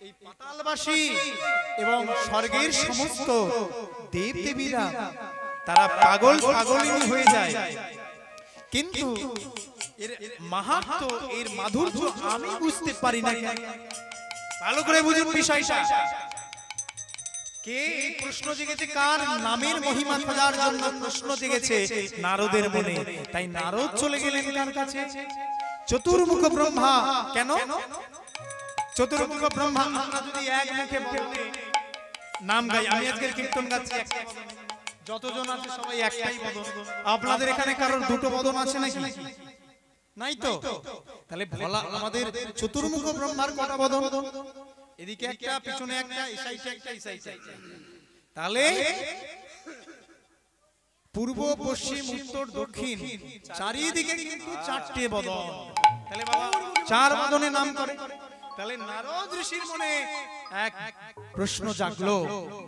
এই পাতালবাসী এবং স্বর্গের সমস্ত দেব দেবীরা তারা পাগল পাগলিনী হয়ে যায়। কিন্তু এর মাহাত্ম্য, এর মাধুর্য আমি বুঝতে পারি না। ভালো করে বুঝুন বিষয়টা। কে এই প্রশ্ন জেগেছে? কার নামের মহিমা খোঁজার জন্য প্রশ্ন জেগেছে? নারদের মনে। তাই নারদ চলে গেলেন কার কাছে? চতুর্মুখ ব্রহ্মা। কেন চতুর্মুখ ব্রহ্মা? আমরা যদি এক মুখে বলতে নাম গাই, আমি আজকের কীর্তন গাচ্ছি একটা বদনে, যতজন আছে সবাই একটাই বদন। আপনাদের এখানে কারোর দুটো বদন আছে নাকি? নাই তো? তাহলে ভোলা আমাদের চতুর্মুখ ব্রহ্মার কটা বদন? এদিকে একটা, পিছনে একটা, এই সাইডে একটা, এই সাইডে একটা। তাহলে পূর্ব পশ্চিম উত্তর দক্ষিণ চারিদিকে কিন্তু চারটে বদন। তাহলে বাবা চার বদনে নাম করে। তাহলে নারদ ঋষির মনে এক প্রশ্ন জাগলো।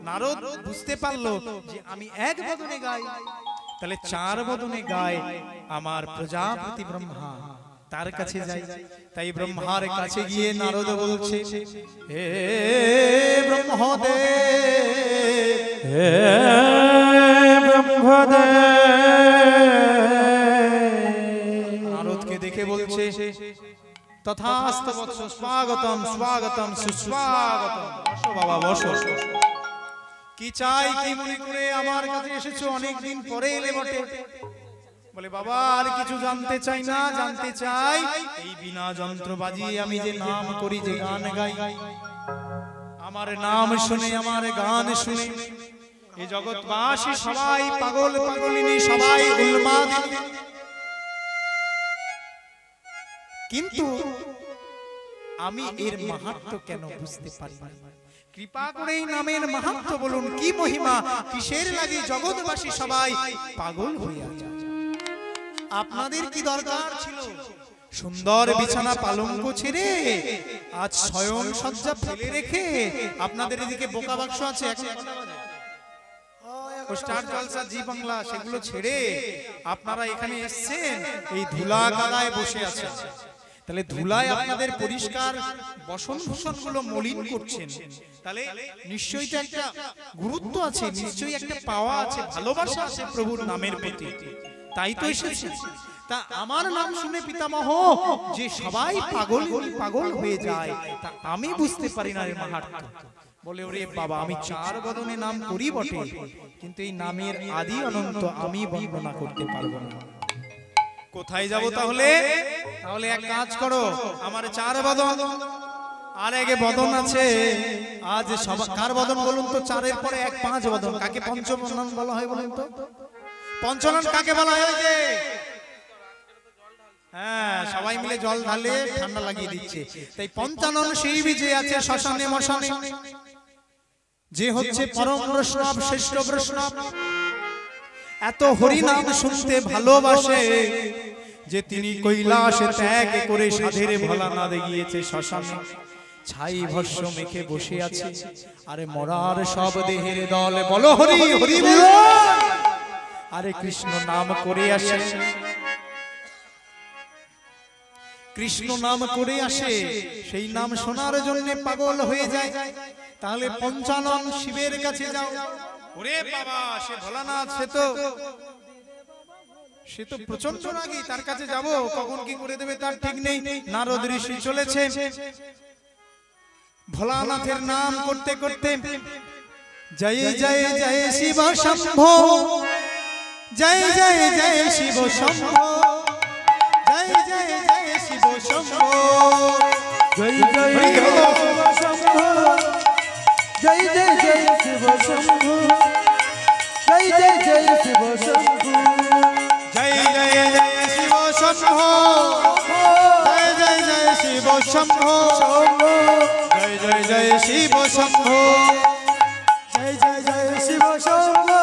নারদ বুঝতে পারলো যে আমি এক বদনে গাই, তাহলে চার বদনে গায় আমার প্রজাপতি ব্রহ্মা, তার কাছে যাই। তাই ব্রহ্মার কাছে গিয়ে নারদ বলছে, হে ব্রহ্মদেব, হে ব্রহ্মদেব। নারদকে দেখে বলছে, তথাস্তু বৎস, স্বাগতম স্বাগতম সুস্বাগতম। বসো বাবা বসো। কি চাই, কি মনে করে আমার কাছে এসেছো? অনেকদিন পরে এলে বটে। বলে বাবা আর কিছু জানতে চাই না, জানতে চাই এই বিনা যন্ত্র বাজিয়ে আমি যে নাম করি, যে গান গাই, আমার নাম শুনে, আমার গান শুনে এই জগৎবাসী সবাই পাগল পাগলিনী, সবাই উন্মাদ। কিন্তু আমি এর মাহাত্ম্য কেন বুঝতে পারি না? কৃপা করে এই নামের মাহাত্ম্য বলুন, কি মহিমা, কিসের লাগে জগৎবাসী সবাই পাগল হইয়া যায়? আপনাদের কি দরকার ছিল সুন্দর বিছানা পালঙ্ক ছেড়ে আজ শয়ন সজ্জা ফেলে রেখে? আপনাদের এদিকে বোকা বাক্স আছে, স্টার জলসা, জি বাংলা, সেগুলো ছেড়ে আপনারা এখানে এসেছেন, এই ধুলা গালায় বসে আছেন। তাহলে ধুলায় আপনাদের পরিষ্কার বসন ভূষণ গুলো মলিন করছেন। তাহলে নিশ্চয়ই তো একটা গুরুত্ব আছে, নিশ্চয়ই একটা পাওয়া আছে, ভালোবাসা আছে প্রভুর নামের প্রতি। তাই তো এসেছে। তা আমার নাম শুনে পিতামহ যে সবাই পাগল পাগল হয়ে যায়, তা আমি বুঝতে পারি না এর মাহাত্ম্য। বলে ওরে বাবা, আমি চার বদনে নাম করি বটে, কিন্তু এই নামের আদি অনন্ত আমি বর্ণনা করতে পারবো না। কোথায় যাব তাহলে? তাহলে এক কাজ করো, আমার চার বদন আর এক বদন আছে। আজ কার বদন বলুন তো? চারের পরে এক, পাঁচ বদন। কাকে পঞ্চবদন বলা হয় বলুন তো? পঞ্চনন কাকে বলা হয়? যে হ্যাঁ, সবাই মিলে জল ঢালে ঠান্ডা লাগিয়ে দিচ্ছে। তাই পঞ্চানন সেই যে আছে শ্মশানে মশানে, যে হচ্ছে পরম বৈষ্ণব, শ্রেষ্ঠ বৈষ্ণব, এত হরি নাম শুনতে ভালোবাসে যে তিনি কৈলাসে ত্যাগ করে সাধের ভোলা না গিয়েছে শ্মশানে, ছাই ভস্য মেখে বসে আছে। আরে মরার সব দেহের দল বলো হরি হরি বল, আরে কৃষ্ণ নাম করে আসে। কৃষ্ণ নাম করে আসে, সেই নাম শোনার জন্য পাগল হয়ে যায়, তাহলে পঞ্চানন শিবের কাছে যাও। ওরে বাবা, সে ভোলানাথ, সে তো প্রচন্ড রাগী, তার কাছে যাব, কখন কি করে দেবে তার ঠিক নেই। নারদ ঋষি চলেছে, ভোলানাথের নাম করতে করতে জয় জয় জয় শিব শম্ভো, জয় জয় জয় শিব শম্ভো, জয় জয় জয় শিব শম্ভো, জয় জয় শিব শম্ভো, জয় জয় জয় শিব শম্ভো, জয় জয় জয় শিব শম্ভো, জয় জয় জয় শিব শম্ভো, জয় জয় জয় শিব শম্ভো, জয় জয় জয় শিব শম্ভো, জয় জয় জয় শিব শম্ভো,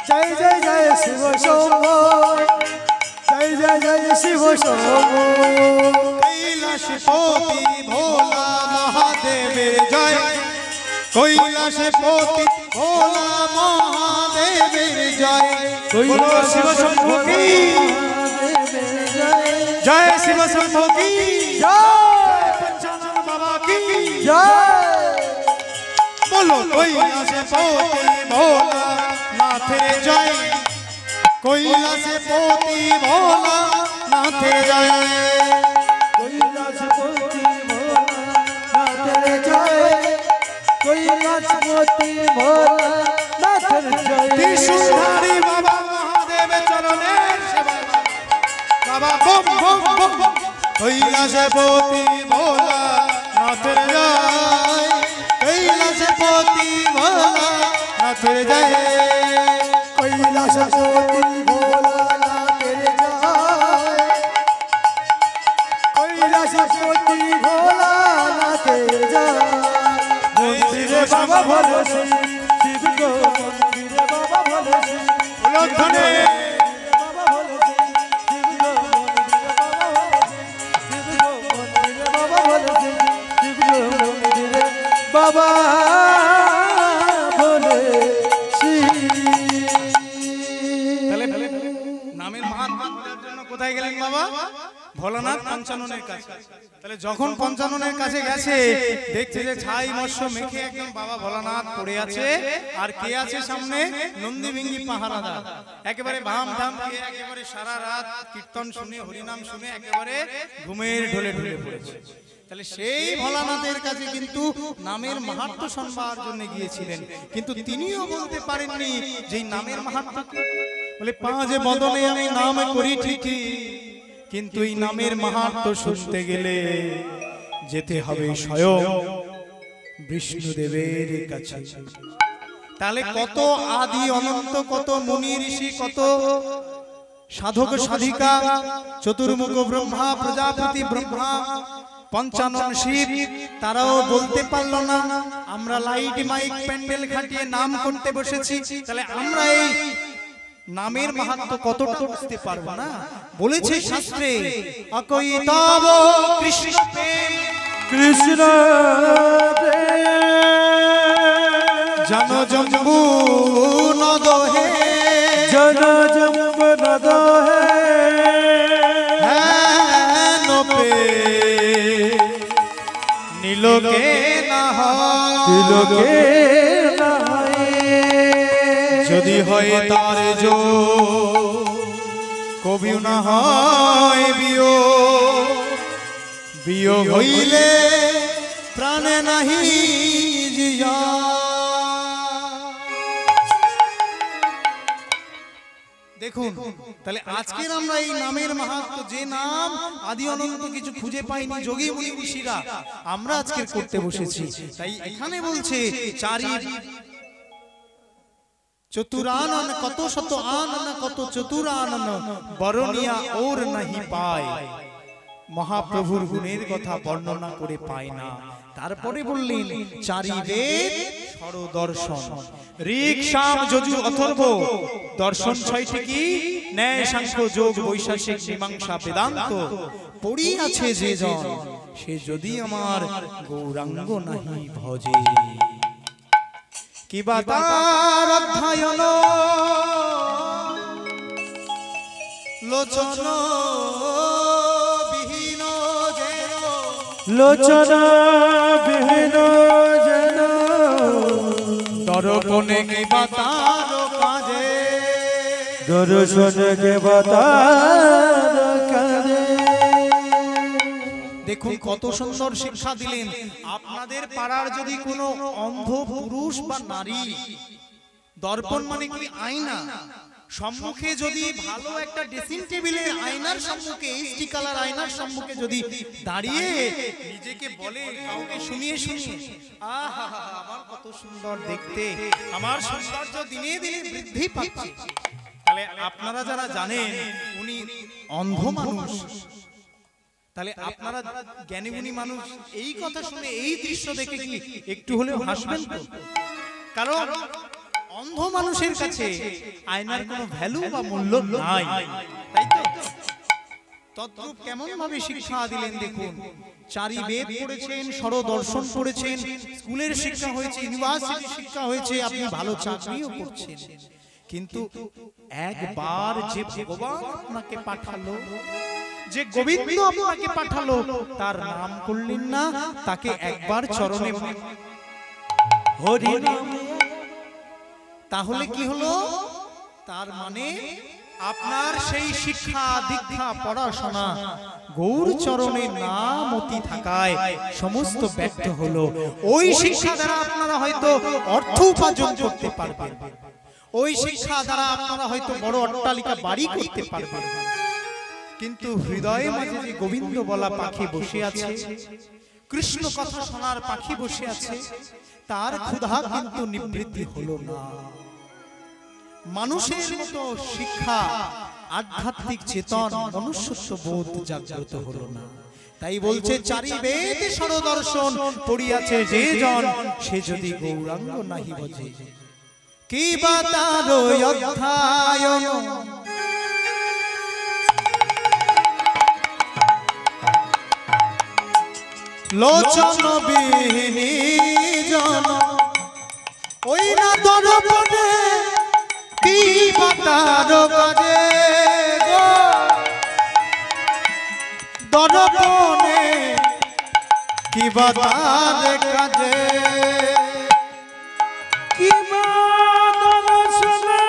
জয় জয় জয় শিব শম্ভো, জয় জয় জয় শিব শম্ভো। কৈলাসপতি ভোলা মহাদেবের জয়, কৈলাসপতি ভোলা মহাদেবের জয়, বলো শিব শম্ভু কি জয়, শিব শম্ভু কি জয়, পঞ্চানন বাবা কি জয়, বলো কৈলাসপতি ভোলা নাথের জয়, কৈলাসপতি ভোলা নাথের জয়, কৈলাসপতি ভোলানাথের জয়, কৈলাসপতি ভোলানাথের জয়, ত্রিশূলধারী বাবা মহাদেব চরণের সেবা, বাবা বম বম বম, কৈলাসপতি ভোলা নাথের জয়, কৈলাসপতি ভোলা নাথের জয়, কৈলাসপতি ভোলানাথের জয়, কৈলাসপতি ভোলানাথের জয়। মন্দিরে বাবা ভালো শিব, শিব গো মন্দিরে বাবা ভালো শিব, উলধ্বনি বাবা ভালো শিব, শিব গো মন্দিরে বাবা ভালো শিব, শিব গো মন্দিরে বাবা ভালো শিব, শিব গো মন্দিরে বাবা ভালো শিব। তাহলে নামের মাহাত্ম্য বোঝার জন্য কোথায় গেলেন বাবা? ভোলানাথ পঞ্চাননের কাছে। তাহলে যখন পঞ্চাননের কাছে গেছে, দেখছে যে ছাই মৎস্য মেখে একদম বাবা ভোলানাথ পড়ে আছে, আর কে আছে সামনে? নন্দীভিঙ্গি পাহারাদার। একেবারে ভাম ধাম খেয়ে একেবারে সারা রাত কীর্তন শুনে, হরিনাম শুনে একেবারে ঘুমের ঢলে ঢলে পড়েছে। তাহলে সেই ভোলানাথের কাছে কিন্তু নামের মাহাত্ম্য শুনবার জন্য গিয়েছিলেন, কিন্তু তিনিও বলতে পারেননি যে নামের মাহাত্ম্য কি। বলে পাঁচ বদনে আমি নাম করি ঠিকই, কিন্তু এই নামের মাহাত্ম্য শুনতে গেলে যেতে হবে স্বয়ং বিষ্ণুদেবের কাছে। তাহলে কত আদি অনন্ত, কত মুনি ঋষি, কত সাধক সাধিকা, চতুর্মুখ ব্রহ্মা, প্রজাপতি ব্রহ্মা, পঞ্চানন শিব, তারাও বলতে পারলো না। আমরা লাইট মাইক প্যান্ডেল খাটিয়ে নাম করতে বসেছি, তাহলে আমরা এই নামের মাহাত্ম্য কতটা বুঝতে পারবো না? বলেছে শাস্ত্রে, অকৈতব কৃষ্ণ প্রেম, কৃষ্ণ জন জম্বু নদ হে, জন জম্ব নদ হে, নোপে নীলকে না তিলকে না হয়, যদি হয় তার জো, কবিও না হয় বিয়োগ হইলে প্রাণে নাহি জিয়া। দেখুন, তাহলে আজকের আমরা এই নামের মাহাত্ম্য, যে নাম আদি অনন্ত কিছু খুঁজে পাইনি যোগী মুনি ঋষিরা, আমরা আজকে করতে বসেছি। তাই এখানে বলছে চারি চতুরানন, কত শত আনন, কত চতুরানন, বরণিয়া ওর নাহি পায়। মহাপ্রভুর গুণের কথা বর্ণনা করে পায় না। তারপরে বললেন চারি বেদ ষড় দর্শন, ঋক সাম যজু অথর্ব, দর্শন ছয়টি কি? ন্যায় সাংখ্য যোগ বৈশাসিক মীমাংসা বেদান্ত। পড়িয়াছে যে জন, সে যদি আমার গৌরাঙ্গ নাহি ভজে। কিবা তার অধ্যয়ন লোচন বিহীন, লোচনা বিহীন যেন দর্পণে কি বাতার কাজে দর্শন কে বাতার কাজে। দেখুন কত সুন্দর শিক্ষা দিলেন। আপনাদের পাড়ার যদি কোনো অন্ধ পুরুষ বা নারী, দর্পণ মানে কি আয়না, সম্মুখে যদি ভালো একটা ড্রেসিং টেবিলের আয়নার সম্মুখে, এইচডি কালার আয়নার সম্মুখে যদি দাঁড়িয়ে নিজেকে বলে, কাউকে শুনিয়ে শুনিয়ে, আহা আমার কত সুন্দর দেখতে, আমার সৌন্দর্য দিনে দিনে বৃদ্ধি পাচ্ছে, তাহলে আপনারা যারা জানেন উনি অন্ধ মানুষ, তাহলে আপনারা জ্ঞানীগুণী মানুষ এই কথা শুনে, এই দৃশ্য দেখে কি একটু হলেও হাসবেন তো? কারণ অন্ধ মানুষের কাছে আয়নার কোনো ভ্যালু বা মূল্য নাই, তাই তো? তদ্রূপ কেমন ভাবে শিক্ষা দিলেন দেখুন। চারি বেদ পড়েছেন, স্বরদর্শন পড়েছেন, স্কুলের শিক্ষা হয়েছে, ইউনিভার্সিটি শিক্ষা হয়েছে, আপনি ভালো চাকরিও করছেন, কিন্তু একবার যে ভগবান আপনাকে পাঠালো, যে গোবিন্দ আপনাকে পাঠালো, তার নাম করলেন না, তাকে একবার চরণে হরি নাম, তাহলে কি হলো? তার মানে আপনার সেই শিক্ষা দীক্ষা পড়াশোনা গৌর চরণে নাম অতি থাকায় সমস্ত ব্যর্থ হলো। ওই শিক্ষা দ্বারা আপনারা হয়তো অর্থ উপার্জন করতে পারবেন, ওই শিক্ষা দ্বারা আপনারা হয়তো বড় অট্টালিকা বাড়ি করতে পারবেন, কিন্তু হৃদয়ে মাঝে যে গোবিন্দ বলা পাখি বসে আছে, কৃষ্ণ কথা শোনার পাখি বসে আছে, তার ক্ষুধা কিন্তু নিবৃত্তি হলো না। মানুষের মতো শিক্ষা, আধ্যাত্মিক চেতন, মনুষ্যত্ব বোধ জাগ্রত হলো না। তাই বলছে চারি বেদ স্বরদর্শন পড়িয়াছে যে জন, সে যদি গৌরাঙ্গ নাহি বোঝে, কি বা তার অধ্যায়ন। লোচন বিহীনী জন ওই না দর্পণে কি বাতার কাজে গো, দর্পণে কি বাতার কাজে, কি দর্শনে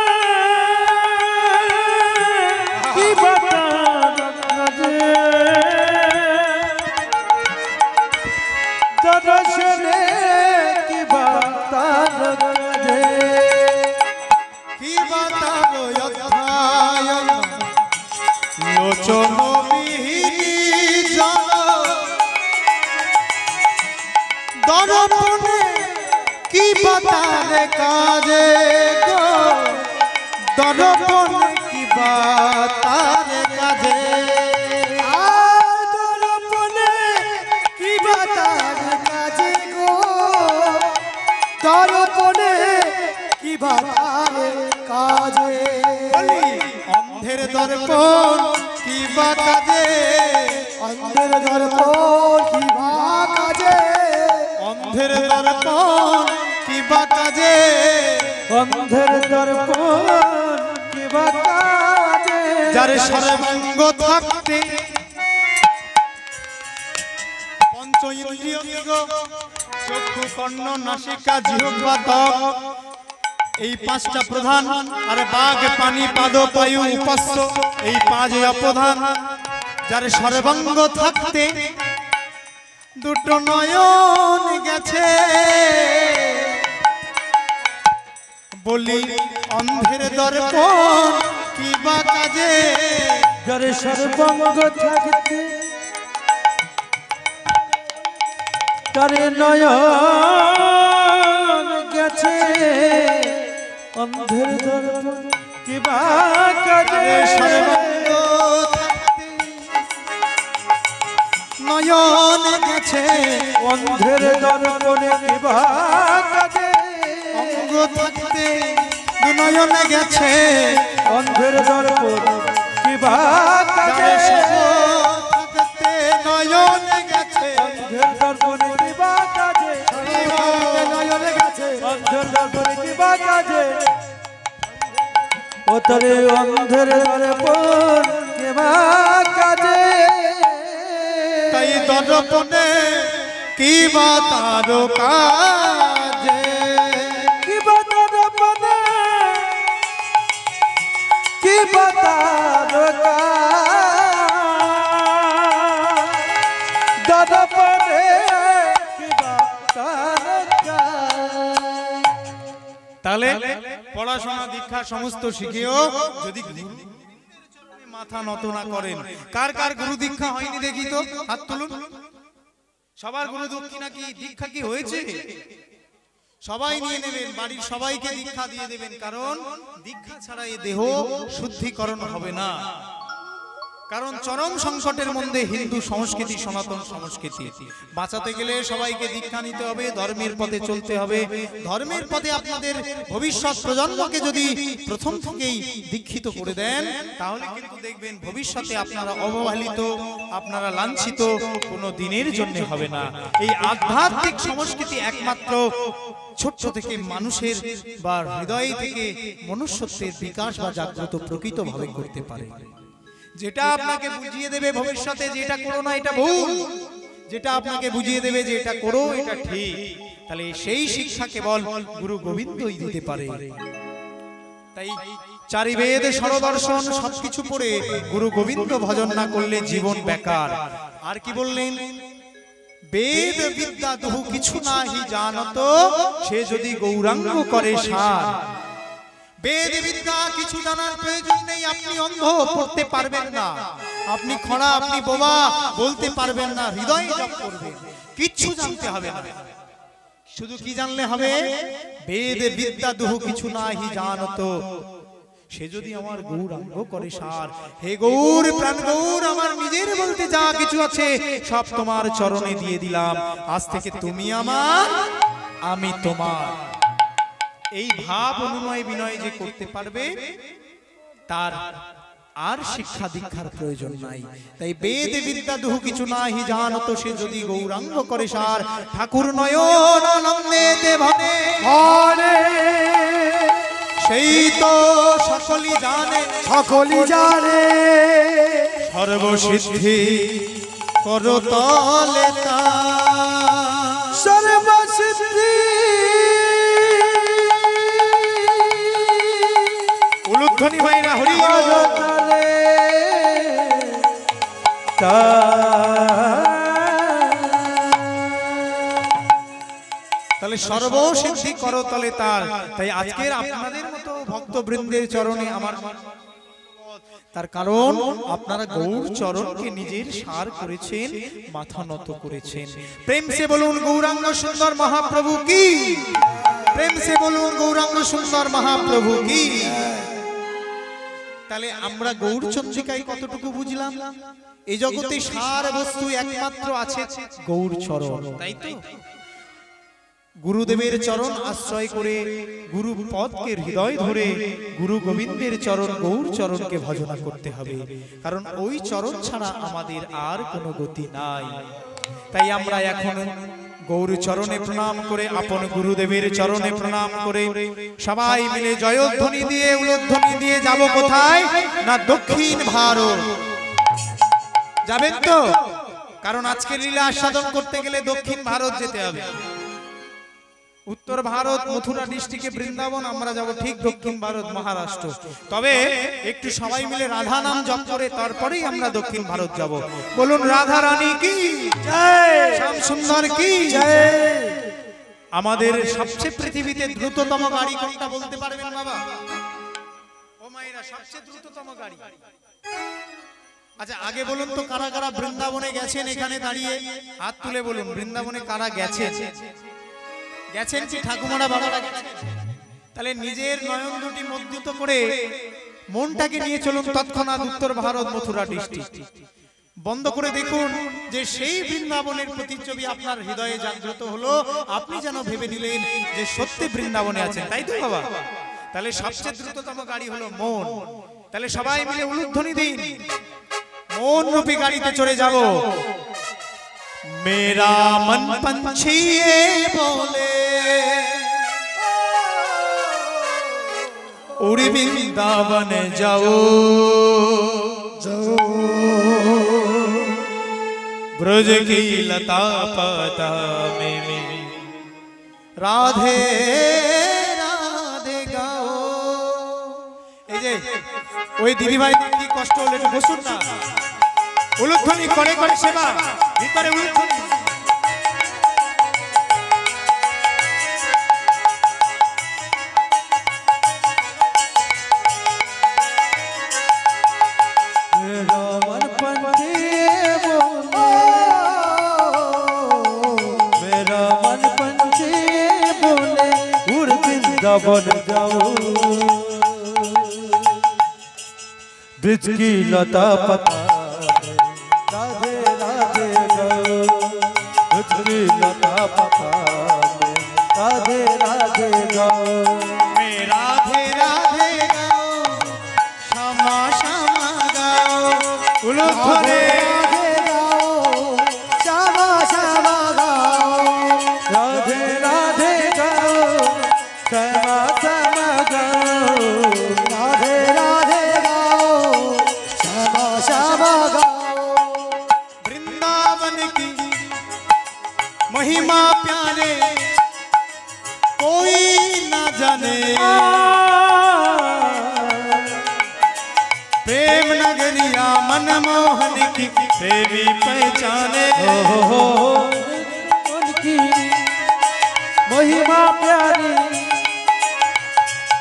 কি বাতার কাজে, দর্শনে কি বাতার কাজে, কি বাতার অধ্যায়ন। লোচন বিহীনী জন দর্পণে কি বাতার কাজে গো, দর্পণে কি বাতার কাজে, দর্পণে কি বাতার কাজে গো, দর্পণে কি বাতার কাজে। অন্ধের দর্পণ কি বা কাজে, অন্ধের দর্পণ কি বা কাজে, অন্ধের দর্পণ কি বা কাজে, অন্ধের দর্পণ কি বা কাজে, যার সর্বাঙ্গ থাকতে পঞ্চ ইন্দ্রিয়, চক্ষু কর্ণ নাসিকা জিহ্বা ত্বক, এই পাঁচটা প্রধান, আর বাঘ পানি পাদ পায়ু উপস্য, এই পাঁচ অপ্রধান, যার সর্বাঙ্গ থাকতে দুটো নয়ন গেছে, বলি অন্ধের দর্পণ কি বা কাজে, যার সর্বাঙ্গ থাকতে তার নয়ন গেছে, অন্ধের দর্পণ কি বা কাজে, সর্বাঙ্গ থাকতে নয়ন গেছে, অন্ধের দর্পণে কি বা কাজে, অঙ্গ থাকতে দু নয়ন গেছে, অন্ধের দর্পণ কি বা কাজে, থাকতে নয়ন গেছে, অন্ধের দর্পণে কি বা কাজে, নয়ন গেছে, অন্ধের দর্পণে কি বা কাজে, ও তরে অন্ধের দর্পণ কি বা কাজে। তাই তাই দর্পণে কি বা তার কাজে, কি বাতার বনে কি বাতার দর্পণে কি বাতার। তাহলে পড়াশোনা দীক্ষা সমস্ত শিখেও যদি মাথা নত না করেন, কার কার গুরু দীক্ষা হয়নি দেখি তো হাত তুলুন। সবার গুরু দক্ষিণা কি দীক্ষা কি হয়েছে? সবাই নিয়ে নেবেন, বাড়ির সবাইকে দীক্ষা দিয়ে দেবেন, কারণ দীক্ষা ছাড়া এই দেহ শুদ্ধিকরণ হবে না। কারণ চরম সংকটের মধ্যে হিন্দু সংস্কৃতি, সনাতন সংস্কৃতি বাঁচাতে গেলে সবাইকে দীক্ষা নিতে হবে, ধর্মের পথে চলতে হবে। ধর্মের পথে আপনাদের ভবিষ্যৎ প্রজন্মকে যদি প্রথম থেকেই দীক্ষিত করে দেন, তাহলে কিন্তু দেখবেন ভবিষ্যতে আপনারা অবহেলিত, আপনারা লাঞ্ছিত কোনো দিনের জন্য হবে না। এই আধ্যাত্মিক সংস্কৃতি একমাত্র ছোট্ট থেকে মানুষের বা হৃদয় থেকে মনুষ্যত্বের বিকাশ বা জাগ্রত প্রকৃতভাবে করতে পারে। যেটা আপনাকে বুঝিয়ে দেবে ভবিষ্যতে যে এটা করো না এটা ভুল, যেটা আপনাকে বুঝিয়ে দেবে যে এটা করো এটা ঠিক, তাহলে সেই শিক্ষা কেবল গুরু গোবিন্দই দিতে পারে। তাই চারি বেদ ষড়দর্শন সবকিছু পড়ে গুরু গোবিন্দ ভজন না করলে জীবন বেকার। আর কি বললেন? বেদ বিদ্যা দুহু কিছু নাহি জানত, সে যদি গৌরাঙ্গ করে সার। বেদ বিদ্যা কিছু জানার প্রয়োজন নেই, আপনি অন্ধ, পড়তে পারবেন না, আপনি খড়া, আপনি বোবা, বলতে পারবেন না, হৃদয় জপ করবেন, কিচ্ছু জানতে হবে না। শুধু কি জানলে হবে? বেদ বিদ্যা দুহু কিছু নাহি জানত, সে যদি আমার গৌরাঙ্গ করে সার। হে গৌর, প্রাণ গৌর, আমার নিজের বলতে যা কিছু আছে সব তোমার চরণে দিয়ে দিলাম, আজ থেকে তুমি আমার, আমি তোমার। এই ভাব অনুনয় বিনয় যে করতে পারবে, তার আর শিক্ষা দীক্ষার প্রয়োজন নাই। তাই বেদ বিদ্যা দুহু কিছু নাহি জানত, সে যদি গৌরাঙ্গ করে সার। ঠাকুর নয়ন আনন্দেতে ভরে ভরে সেই তো সকলই জানে, সকলই জানে, সর্বসিদ্ধি করতলে তার। সর্বসিদ্ধি উলুধ্বনি ভাইরা হরি বল। তাহলে সর্বসিদ্ধি করতলে তার। তাই আজকের আপনাদের মতো ভক্তবৃন্দের চরণে আমার, তার কারণ আপনারা গৌর চরণকে নিজের সার করেছেন, মাথা নত করেছেন। প্রেম সে বলুন গৌরাঙ্গ সুন্দর মহাপ্রভু কি, প্রেম সে বলুন গৌরাঙ্গ সুন্দর মহাপ্রভু কি। তাহলে আমরা গৌর চন্দ্রিকায় কতটুকু বুঝলাম? এই জগতে সার বস্তু একমাত্র আছে গৌর চরণ, তাই তো? গুরুদেবের চরণ আশ্রয় করে, গুরু পদকে হৃদয় ধরে গুরু গোবিন্দের চরণ, গৌর চরণকে ভজনা করতে হবে, কারণ ওই চরণ ছাড়া আমাদের আর কোনো গতি নাই। তাই আমরা এখন গৌর চরণে প্রণাম করে, আপন গুরুদেবের চরণে প্রণাম করে সবাই মিলে জয়ধ্বনি দিয়ে, উলধ্বনি দিয়ে যাব কোথায়? না দক্ষিণ ভারত। যাবেন তো? কারণ আজকে লীলা আস্বাদন করতে গেলে দক্ষিণ ভারত যেতে হবে। উত্তর ভারত মথুরা ডিস্ট্রিক্টে বৃন্দাবন, আমরা যাব ঠিক দক্ষিণ ভারত মহারাষ্ট্র। তবে একটু সবাই মিলে রাধা নাম জপ করে তারপরেই আমরা দক্ষিণ ভারত যাব। বলুন রাধা রানী কি জয়, শ্যাম সুন্দর কি জয়। আমাদের সবচেয়ে পৃথিবীতে দ্রুততম গাড়ি কোনটা বলতে পারবেন বাবা? ও মায়েরা, সবচেয়ে দ্রুততম গাড়ি। আচ্ছা আগে বলুন তো, কারা কারা বৃন্দাবনে গেছেন? এখানে দাঁড়িয়ে হাত তুলে বলুন, বৃন্দাবনে কারা গেছেন? গেছেন কি ঠাকুমারা বাবারা গেছেন? তাহলে নিজের নয়ন দুটি মধ্যিত করে মনটাকে নিয়ে চলুন তৎক্ষণাৎ উত্তর ভারত মথুরা ডিস্ট্রিক্ট। বন্ধ করে দেখুন যে সেই বৃন্দাবনের প্রতিচ্ছবি আপনার হৃদয়ে জাগ্রত হলো, আপনি যেন ভেবে দিলেন যে সত্যি বৃন্দাবনে আছেন, তাই তো বাবা? তাহলে সবচেয়ে দ্রুততম গাড়ি হলো মন। তাহলে সবাই মিলে উলুধ্বনি দিন, মন রূপী গাড়িতে চড়ে যাব। मेरा मन पंछी ये बोले उड़ी वृंदावन जाओ, ब्रज की लता पता में রাধে রাধে গাও। এই যে ওই দিদি ভাই কি কষ্ট হলো একটু বসুন না। উলুধ্বনি করে করে সেবা ভিতরে উলুধ্বনি। मेरा मन पंछी बोले, मेरा मन पंछी बोले, उड़ वृंदावन जाओ। ब्रिज की लता पता में राधे राधे गाओ, ब्रिज की लता पता में राधे राधे गाओ। मैं राधे राधे गाओ, श्यामा श्यामा गाओ। উলুধ্বনি श्यामा श्यामा गाओ, राधे राधे गाओ, श्यामा श्यामा गाओ। राधे राधे गाओ, श्यामा श्यामा गाओ। वृंदावन की महिमा प्यारे कोई ना जाने, प्रेम नगरिया मनमोहन की प्रेमी पहचाने। हो उनकी महिमा प्यारी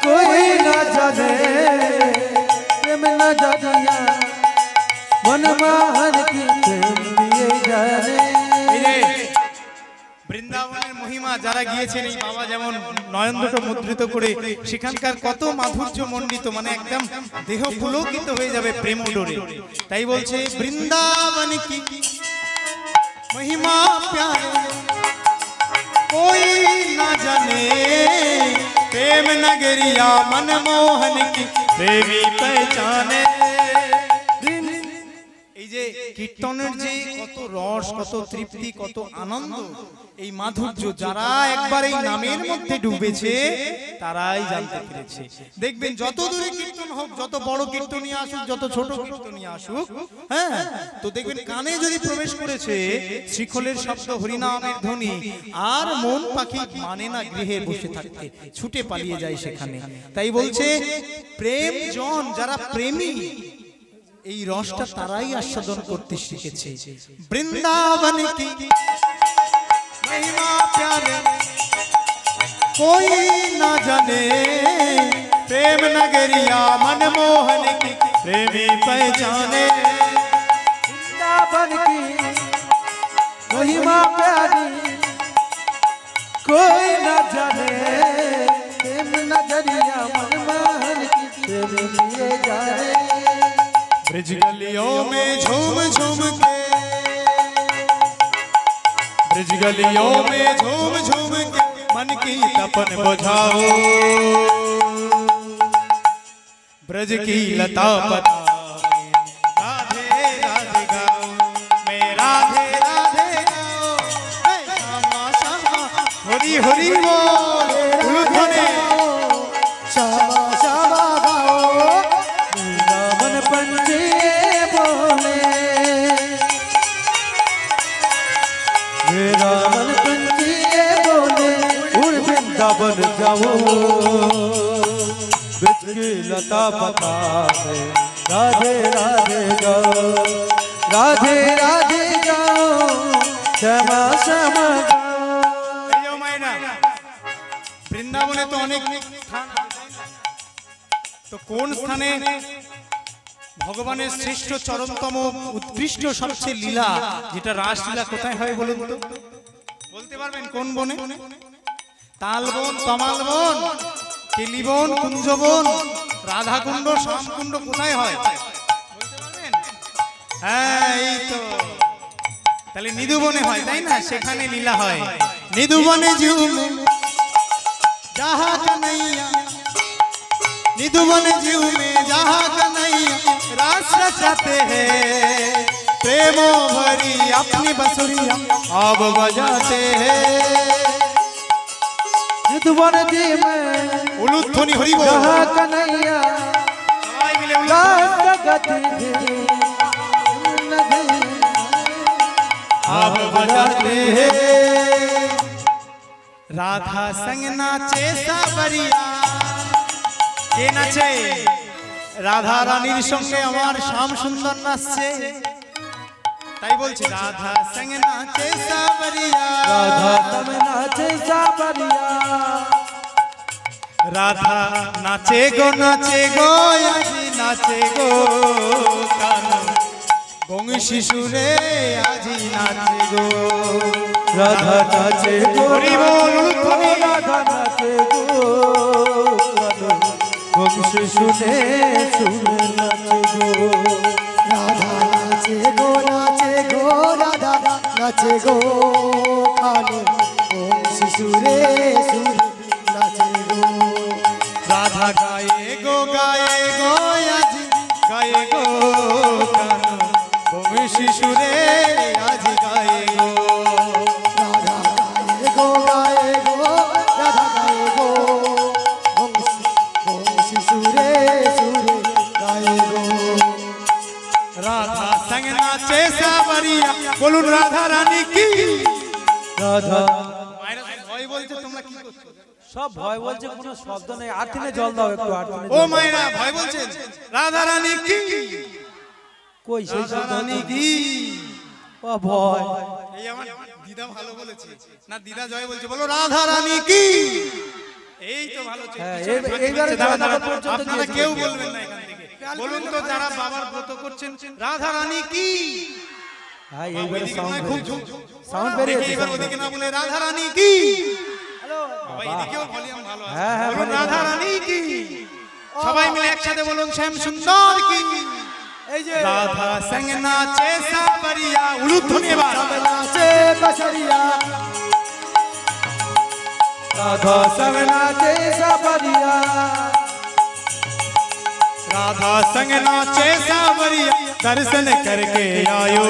कोई न जाने, प्रेम न जानिया मनमोहन की प्रेम दिए जाने। এই যে বৃন্দাবনের মহিমা যারা গিয়েছেন এই বাবা যেমন নয়ন দুটো মুদ্রিত করে সেখানকার কত মাধুর্য মণ্ডিত, মানে একদম দেহ পুলকিত হয়ে যাবে প্রেম ডোরে। তাই বলছে বৃন্দাবন কি महिमा प्यारे कोई ना जाने, प्रेम नगरिया मनमोहन की प्रेमी पहचाने। এই যে কীর্তনের যে কত রস, কত তৃপ্তি, কত আনন্দ, এই মাধুর্য যারা একবার এই নামের মধ্যে ডুবেছে তারাই জানতে পেরেছে। দেখবেন যত দূরে কীর্তন হোক, যত বড় কীর্তনী আসুক, যত ছোট কীর্তনী আসুক, হ্যাঁ, তো দেখবেন কানে যদি প্রবেশ করেছে শ্রীখোলের শব্দ, হরিনামের ধ্বনি, আর মন পাখি মানে না গৃহে বসে থাকতে, ছুটে পালিয়ে যায় সেখানে। তাই বলছে প্রেম জন, যারা প্রেমী এই রসটা তারাই আস্বাদন করতে শিখেছে। বৃন্দাবন কি महिमा प्यारे कोई ना जाने, प्रेम नगरिया मनमोहन की प्रेमी पहचाने। वृंदावन की महिमा प्यारी कोई न जाने, प्रेम नगरिया मनमोहन की प्रेम दिए जाने। ब्रिज गलियों में झूम झूम के, ब्रिज गलियों में झूम झूम के मन की तपन बुझाओ। ब्रज की लता पता राधे राधे गाओ, मैं राधे राधे गाओ, श्यामा श्यामा हरि हरि बोल। उलुध्वनि श्यामा श्यामा गाओ, वृंदावन पंछी बोले, मेरा मन पंछी बोले, उड़ वृंदावन जाओ। ब्रिज की लता पता में राधे राधे गाओ, राधे राधे गाओ, श्यामा श्यामा गाओ। এই যে মায়েরা, বৃন্দাবনে তো অনেক স্থান, তো কোন স্থানে ভগবানের শ্রেষ্ঠ চরমতম উৎকৃষ্ট সবচেয়ে লীলা, যেটা রাসলীলা কোথায় হয় বলুন তো? বলতে পারবেন কোন বনে? তালবন, তমালবন, কেলিবন, কুঞ্জবন, রাধাকুণ্ড, শ্যামকুণ্ড কোথায় হয় বলতে পারবেন? হ্যাঁ, এই তো। তাহলে নিধুবনে হয়, তাই না? সেখানে লীলা হয়। নিধুবনে ঝুমে যাহা কন্हैया, निधुवन जीव में जहाँ कन्हैया रास रचाते हैं, प्रेमो भरी अपनी बंसुरियाँ अब बजाते हैं। निधुवन जी में उलुध्वनि हरि बोल। जहाँ कन्हैया सबाई मिले रास गति अब बजाते हैं राधा संग नाचे सावरिया কে নাচে রাধা রানীর সঙ্গে আমার শ্যাম সুন্দর নাচছে তাই বলছি রাধা संग नाचे सावरिया राधा तम नाचे सावरिया রাধা নাচে গো আজি নাচে গো কানো বংশী সুরে আজি নাচে গো राधा नाचे गो হরি বল ধ্বনি राधा नाचे गो वंश सुने सुने नाचे गो राधा नाचे गो राधा नाचे गो कानो बंशी सुरे सुरे नाचे गो राधा गाए गो আজি गाए गो कानो বংশী সুরে আজি গায়ে গো राधा गाए गो राधा गाए गो बंशी सुरे सुरे गाए गो राधा संग नाचे सावरिया বলুন রাধা রানী কি राधा মায়েরা ভয় বলছে তোমরা কি করছো সব ভয় বলছে কোনো শব্দ নেই আরতিনে জল দাও একটু আরতিনে ও মায়েরা ভয় বলছেন রাধা রানী কি কই সেই রাধা শব্দ রানী নেই কি ও ভয় এই আমার দিদা ভালো বলেছে না দিদা জয় বলছে বলো রাধা রানী কি এই তো ভালো হচ্ছে হ্যাঁ, এইবারে দাঁড়া, দাঁড়া, জয়নগর পর্যন্ত আপনারা গিয়েছে। কেউ বলবেন না এখান থেকে বলুন তো যারা বাবার ব্রত করছেন রাধা রানী কি হ্যাঁ এইবারে ওইদিকে সাউন্ড নয়, খুব সাউন্ড দেখি বেরিয়েছে এবার ওদিকে না বলে রাধা রানী কি বাবা এদিকেও ভলিউম ভালো আছে হ্যাঁ, হ্যাঁ, বলুন volume রাধা ভালো। রানী কি সবাই মিলে একসাথে বলুন শ্যাম সুন্দর কি এই যে রাধা संग नाचे सावरिया উলুধ্বনি এবার नाचे बसरिया राधा संग नाचे सावरिया राधा संग नाचे सावरिया दर्शन करके आयो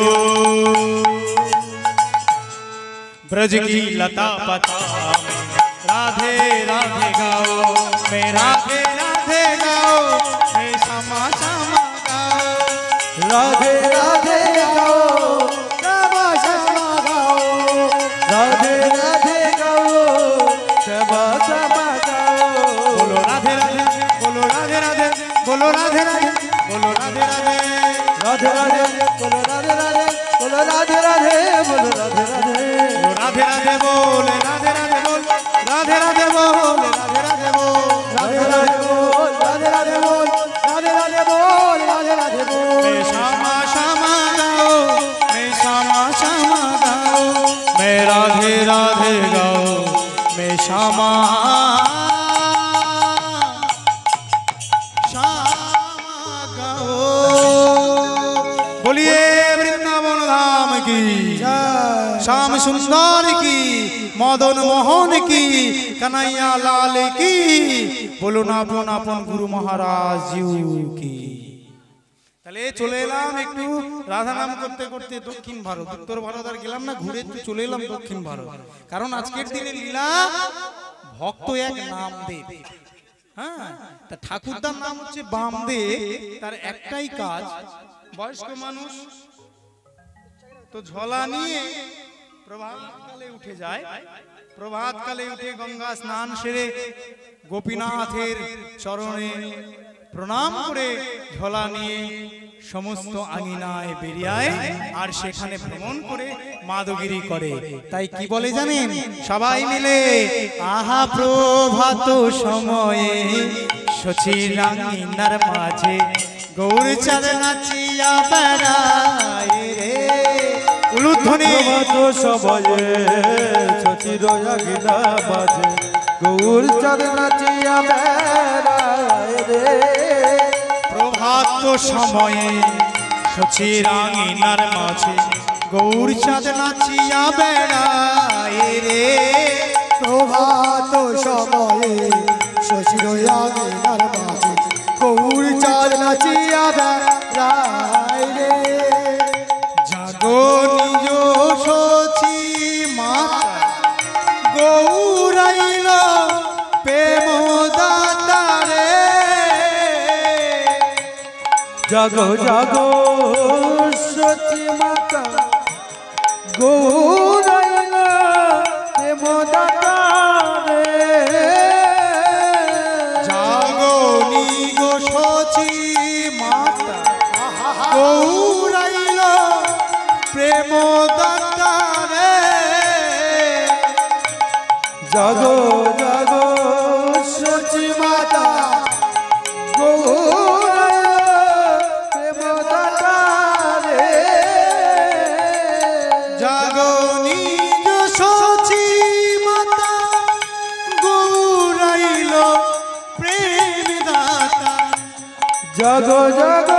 ब्रज की लता पता में राधे राधे गाओ मैं राधे राधे गाओ मैं श्यामा श्यामा गाओ राधे राधे गाओ श्यामा श्यामा गाओ राधे राधे गाओ क्षमा क्षमा गाओ बोलो राधे राधे बोलो राधे राधे बोलो राधे राधे बोलो राधे राधे राधे राधे बोलो राधे राधे बोलो राधे राधे बोलो राधे राधे राधे राधे बोल राधे राधे बोल राधे राधे बोल राधे राधे बोल राधे राधे बोल राधे राधे बोल राधे राधे बोल राधे राधे बोल मैं श्यामा श्यामा गाओ मैं श्यामा श्यामा गाओ मैं राधे राधे गाओ मैं श्यामा श्यामा गाओ बोलिए वृंदावन धाम की श्याम सुंदर की मदन मोहन की कन्हैया लाल की बोलो ना अपन अपन गुरु महाराज जी की তাহলে চলে এলাম একটু রাধা নাম করতে করতে দক্ষিণ ভারত উত্তর ভারত আর গেলাম না ঘুরে একটু চলে এলাম দক্ষিণ ভারত কারণ আজকের দিনে লীলা ভক্ত এক নামদেব হ্যাঁ তা ঠাকুরদার নাম হচ্ছে বামদেব তার একটাই কাজ বয়স্ক মানুষ তো ঝোলা নিয়ে প্রভাতকালে উঠে যায় প্রভাতকালে উঠে গঙ্গা স্নান সেরে গোপীনাথের চরণে প্রণাম করে ঝোলা নিয়ে সমস্ত আঙিনায় বেরিয়ে আর সেখানে ভ্রমণ করে মাদগিরি করে তাই কি বলে জানেন সবাই মিলে আহা প্রভাত সময়ে সচির আঙিনার মাঝে গৌর চাঁদ নাচিয়া বেড়ায় রে উলুধ্বনি প্রভাত সময়ে সচির আঙিনা মাঝে গৌর চাঁদ নাচিয়া বেড়ায় রে প্রভাত সময়ে সচির আঙিনার মাঝে গৌর চাঁদ নাচিয়া বেড়ায় রে প্রভাত সময়ে শশির আঙিনার মাঝে গৌর চাঁদ নাচিয়া বেড়ায় রে জাগো নিজ সচি মাতা গৌরাইল প্রেম দাতারে জাগো জাগো সচি মাতা গৌরাইলা প্রেম দাতা রে জাগনি গো সচি মাতা গৌরাইল প্রেম দাতা রে জাগো জাগো সচি মাতা প্রেম দাতা রে জাগনি গো সচি মাতা গৌরাইল প্রেম দাতা জাগো জাগো